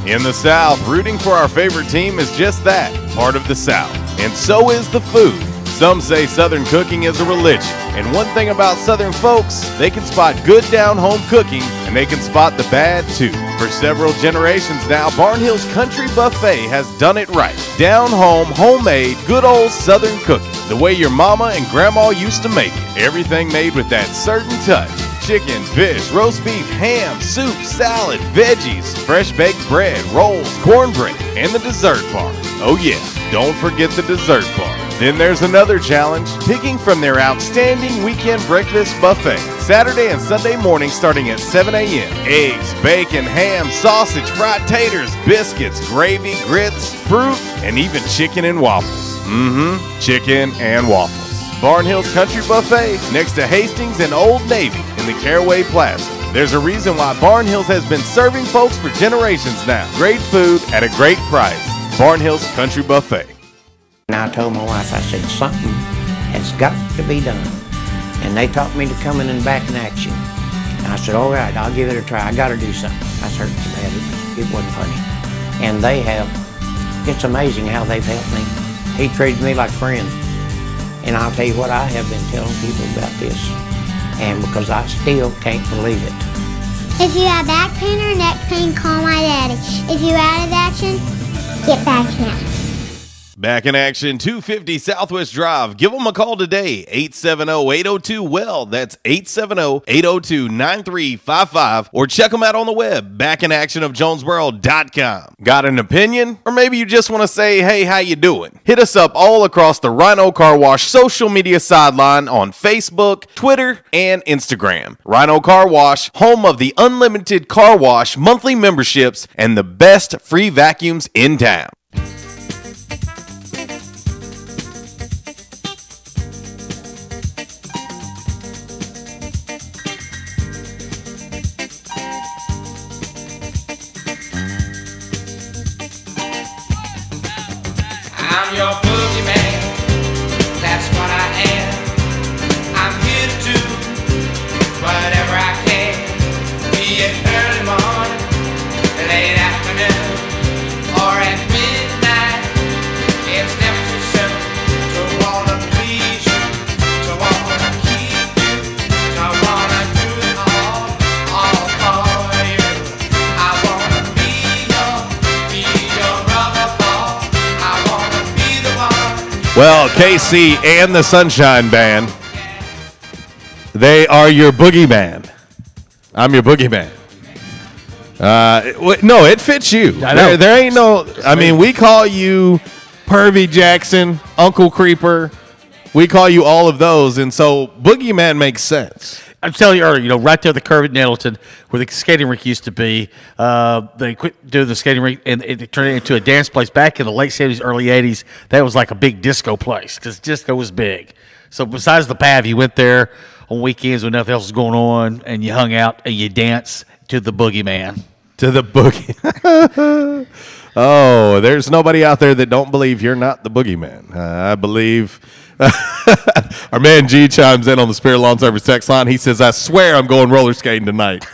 In the South, rooting for our favorite team is just that, part of the South. And so is the food. Some say Southern cooking is a religion. And one thing about Southern folks, they can spot good down-home cooking, and they can spot the bad too. For several generations now, Barnhill's Country Buffet has done it right. Down-home, homemade, good old Southern cooking. The way your mama and grandma used to make it. Everything made with that certain touch. Chicken, fish, roast beef, ham, soup, salad, veggies, fresh baked bread, rolls, cornbread, and the dessert bar. Oh yeah, don't forget the dessert bar. Then there's another challenge, picking from their outstanding weekend breakfast buffet. Saturday and Sunday morning starting at 7 a.m. Eggs, bacon, ham, sausage, fried taters, biscuits, gravy, grits, fruit, and even chicken and waffles. Chicken and waffles. Barnhill's Country Buffet next to Hastings and Old Navy in the Caraway Plaza. There's a reason why Barnhill's has been serving folks for generations now. Great food at a great price. Barnhill's Country Buffet. And I told my wife, I said, something has got to be done. And they taught me to come in and back in action. And I said, all right, I'll give it a try. I got to do something. I was hurting so bad, it wasn't funny. And they have, it's amazing how they've helped me. He treated me like a friend. And I'll tell you what, I have been telling people about this. And because I still can't believe it. If you have back pain or neck pain, call my daddy. If you're out of action, get back here. Back in action, 250 Southwest Drive. Give them a call today, 870-802-WELL. That's 870-802-9355. Or check them out on the web, backinactionofjonesboro.com. Got an opinion? Or maybe you just want to say, hey, how you doing? Hit us up all across the Rhino Car Wash social media sideline on Facebook, Twitter, and Instagram. Rhino Car Wash, home of the unlimited car wash, monthly memberships, and the best free vacuums in town. I'm your boogeyman, that's what I am. I'm here to do whatever I can. Be it early morning, late afternoon, or at midnight. It's never Well, KC and the Sunshine Band, they are your boogeyman. I'm your boogeyman. No, it fits you. There ain't no. I mean, we call you Pervy Jackson, Uncle Creeper. We call you all of those, and so boogeyman makes sense. I'm telling you earlier, right there at the curve at Nettleton, where the skating rink used to be, they quit doing the skating rink, and it turned it into a dance place back in the late 70s, early 80s. That was like a big disco place because disco was big. So besides the PAV, you went there on weekends when nothing else was going on, and you hung out and you danced to the boogeyman. To the boogie. Oh, there's nobody out there that don't believe you're not the boogeyman. I believe our man G chimes in on the Spirit Lawn Service text line. He says, I swear I'm going roller skating tonight.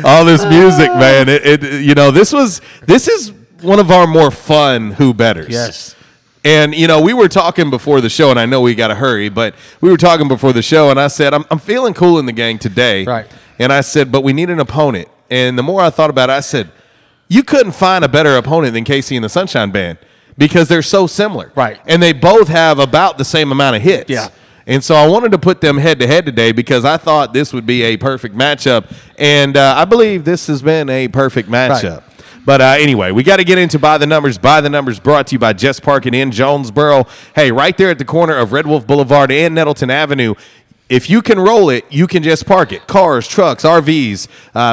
All this music, man. This is one of our more fun Who Betters. Yes. And, we were talking before the show, and I know we got to hurry, but we were talking before the show, and I said, I'm feeling Kool in the gang today. Right. And I said, but we need an opponent. And the more I thought about it, I said, you couldn't find a better opponent than KC and the Sunshine Band because they're so similar. Right. And they both have about the same amount of hits. Yeah. And so I wanted to put them head-to-head today because I thought this would be a perfect matchup. And I believe this has been a perfect matchup. Right. But anyway, we got to get into By the Numbers. By the Numbers brought to you by Just Parking in Jonesboro. Hey, right there at the corner of Red Wolf Boulevard and Nettleton Avenue. If you can roll it, you can just park it. Cars, trucks, RVs,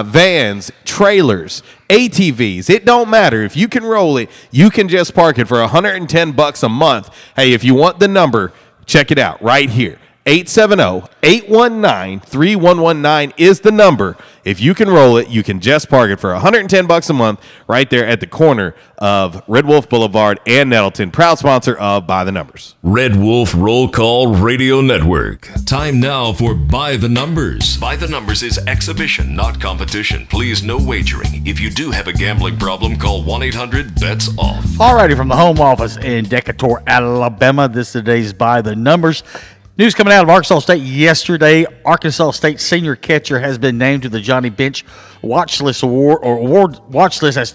vans, trailers, ATVs. It don't matter. If you can roll it, you can just park it for $110 a month. Hey, if you want the number, check it out right here. 870-819-3119 is the number. If you can roll it, you can just park it for $110 a month right there at the corner of Red Wolf Boulevard and Nettleton. Proud sponsor of By the Numbers. Red Wolf Roll Call Radio Network. Time now for By the Numbers. By the Numbers is exhibition, not competition. Please, no wagering. If you do have a gambling problem, call 1-800-BETS-OFF. Alrighty, from the home office in Decatur, Alabama, this is today's By the Numbers. News coming out of Arkansas State yesterday. Arkansas State senior catcher has been named to the Johnny Bench watch list award watch list as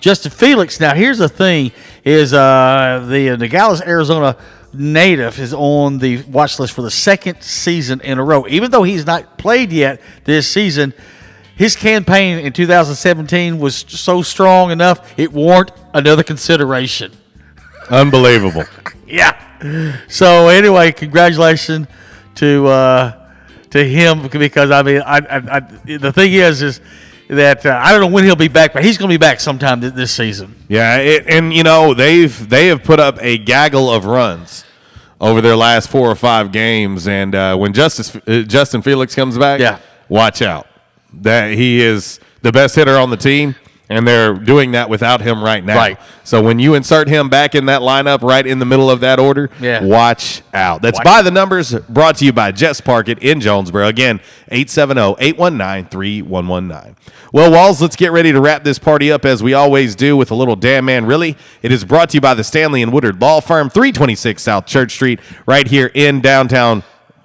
Justin Felix. Now, here's the thing: is the Nogales, Arizona native is on the watch list for the second season in a row. Even though he's not played yet this season, his campaign in 2017 was so strong enough it warranted another consideration. Unbelievable. Yeah. So anyway, congratulations to him because I mean, the thing is that I don't know when he'll be back, but he's going to be back sometime this season. Yeah, they have put up a gaggle of runs over their last 4 or 5 games, and when Justin Felix comes back, yeah, watch out. That he is the best hitter on the team. And they're doing that without him right now. Right. So when you insert him back in that lineup right in the middle of that order, watch out. That's By the Numbers, brought to you by Just Park It in Jonesboro. Again, 870-819-3119. Well, Walls, let's get ready to wrap this party up as we always do with a little Damn Man Really. It is brought to you by the Stanley & Woodard Law Firm, 326 South Church Street, right here in downtown.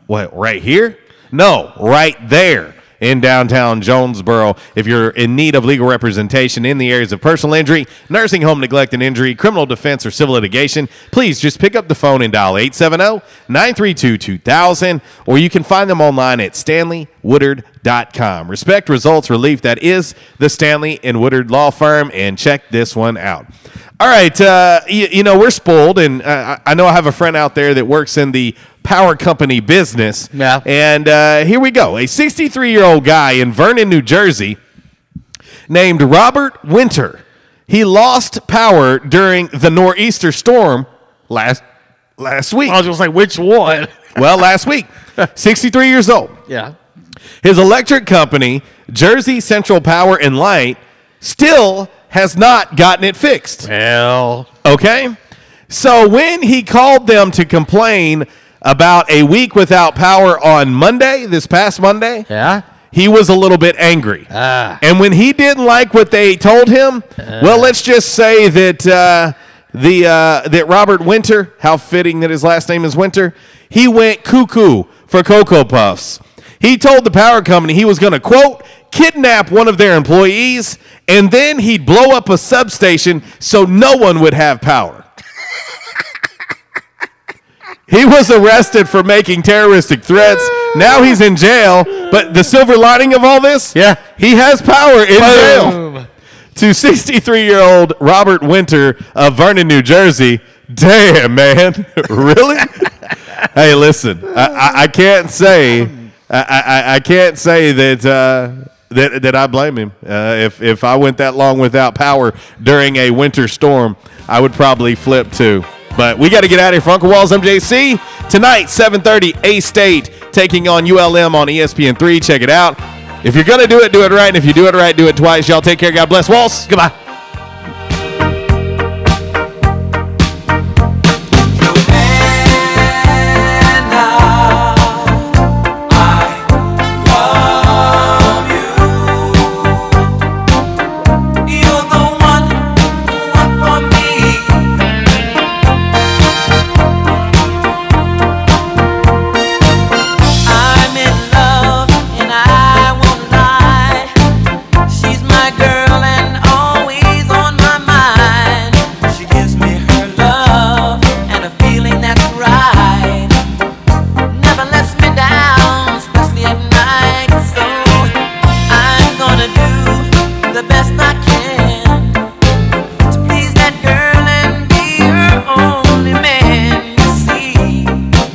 What, right here? No, right there in downtown Jonesboro. If you're in need of legal representation in the areas of personal injury, nursing home neglect and injury, criminal defense, or civil litigation, please just pick up the phone and dial 870-932-2000, or you can find them online at StanleyWoodard.com. Respect, results, relief. That is the Stanley & Woodard Law Firm, and check this one out. All right, we're spoiled, and I know I have a friend out there that works in the power company business. Yeah. And here we go. A 63-year-old guy in Vernon, New Jersey, named Robert Winter. He lost power during the nor'easter storm last week. I was going to say, which one? Well, last week. 63 years old. Yeah. His electric company, Jersey Central Power and Light, still has not gotten it fixed. Well. Okay? So when he called them to complain about a week without power on Monday, this past Monday, yeah, he was a little bit angry. And when he didn't like what they told him, well, let's just say that that Robert Winter, how fitting that his last name is Winter, he went cuckoo for Cocoa Puffs. He told the power company he was going to, quote, kidnap one of their employees, and then he'd blow up a substation so no one would have power. He was arrested for making terroristic threats. Now he's in jail. But the silver lining of all this? Yeah. He has power in jail. To 63-year-old Robert Winter of Vernon, New Jersey. Damn, man. Really? Hey, listen. I can't say I can't say that I blame him. If I went that long without power during a winter storm, I would probably flip too. But we got to get out of here for Uncle Walls. I'm JC. Tonight, 7:30, A-State taking on ULM on ESPN 3. Check it out. If you're going to do it right. And if you do it right, do it twice. Y'all take care. God bless. Walls. Goodbye.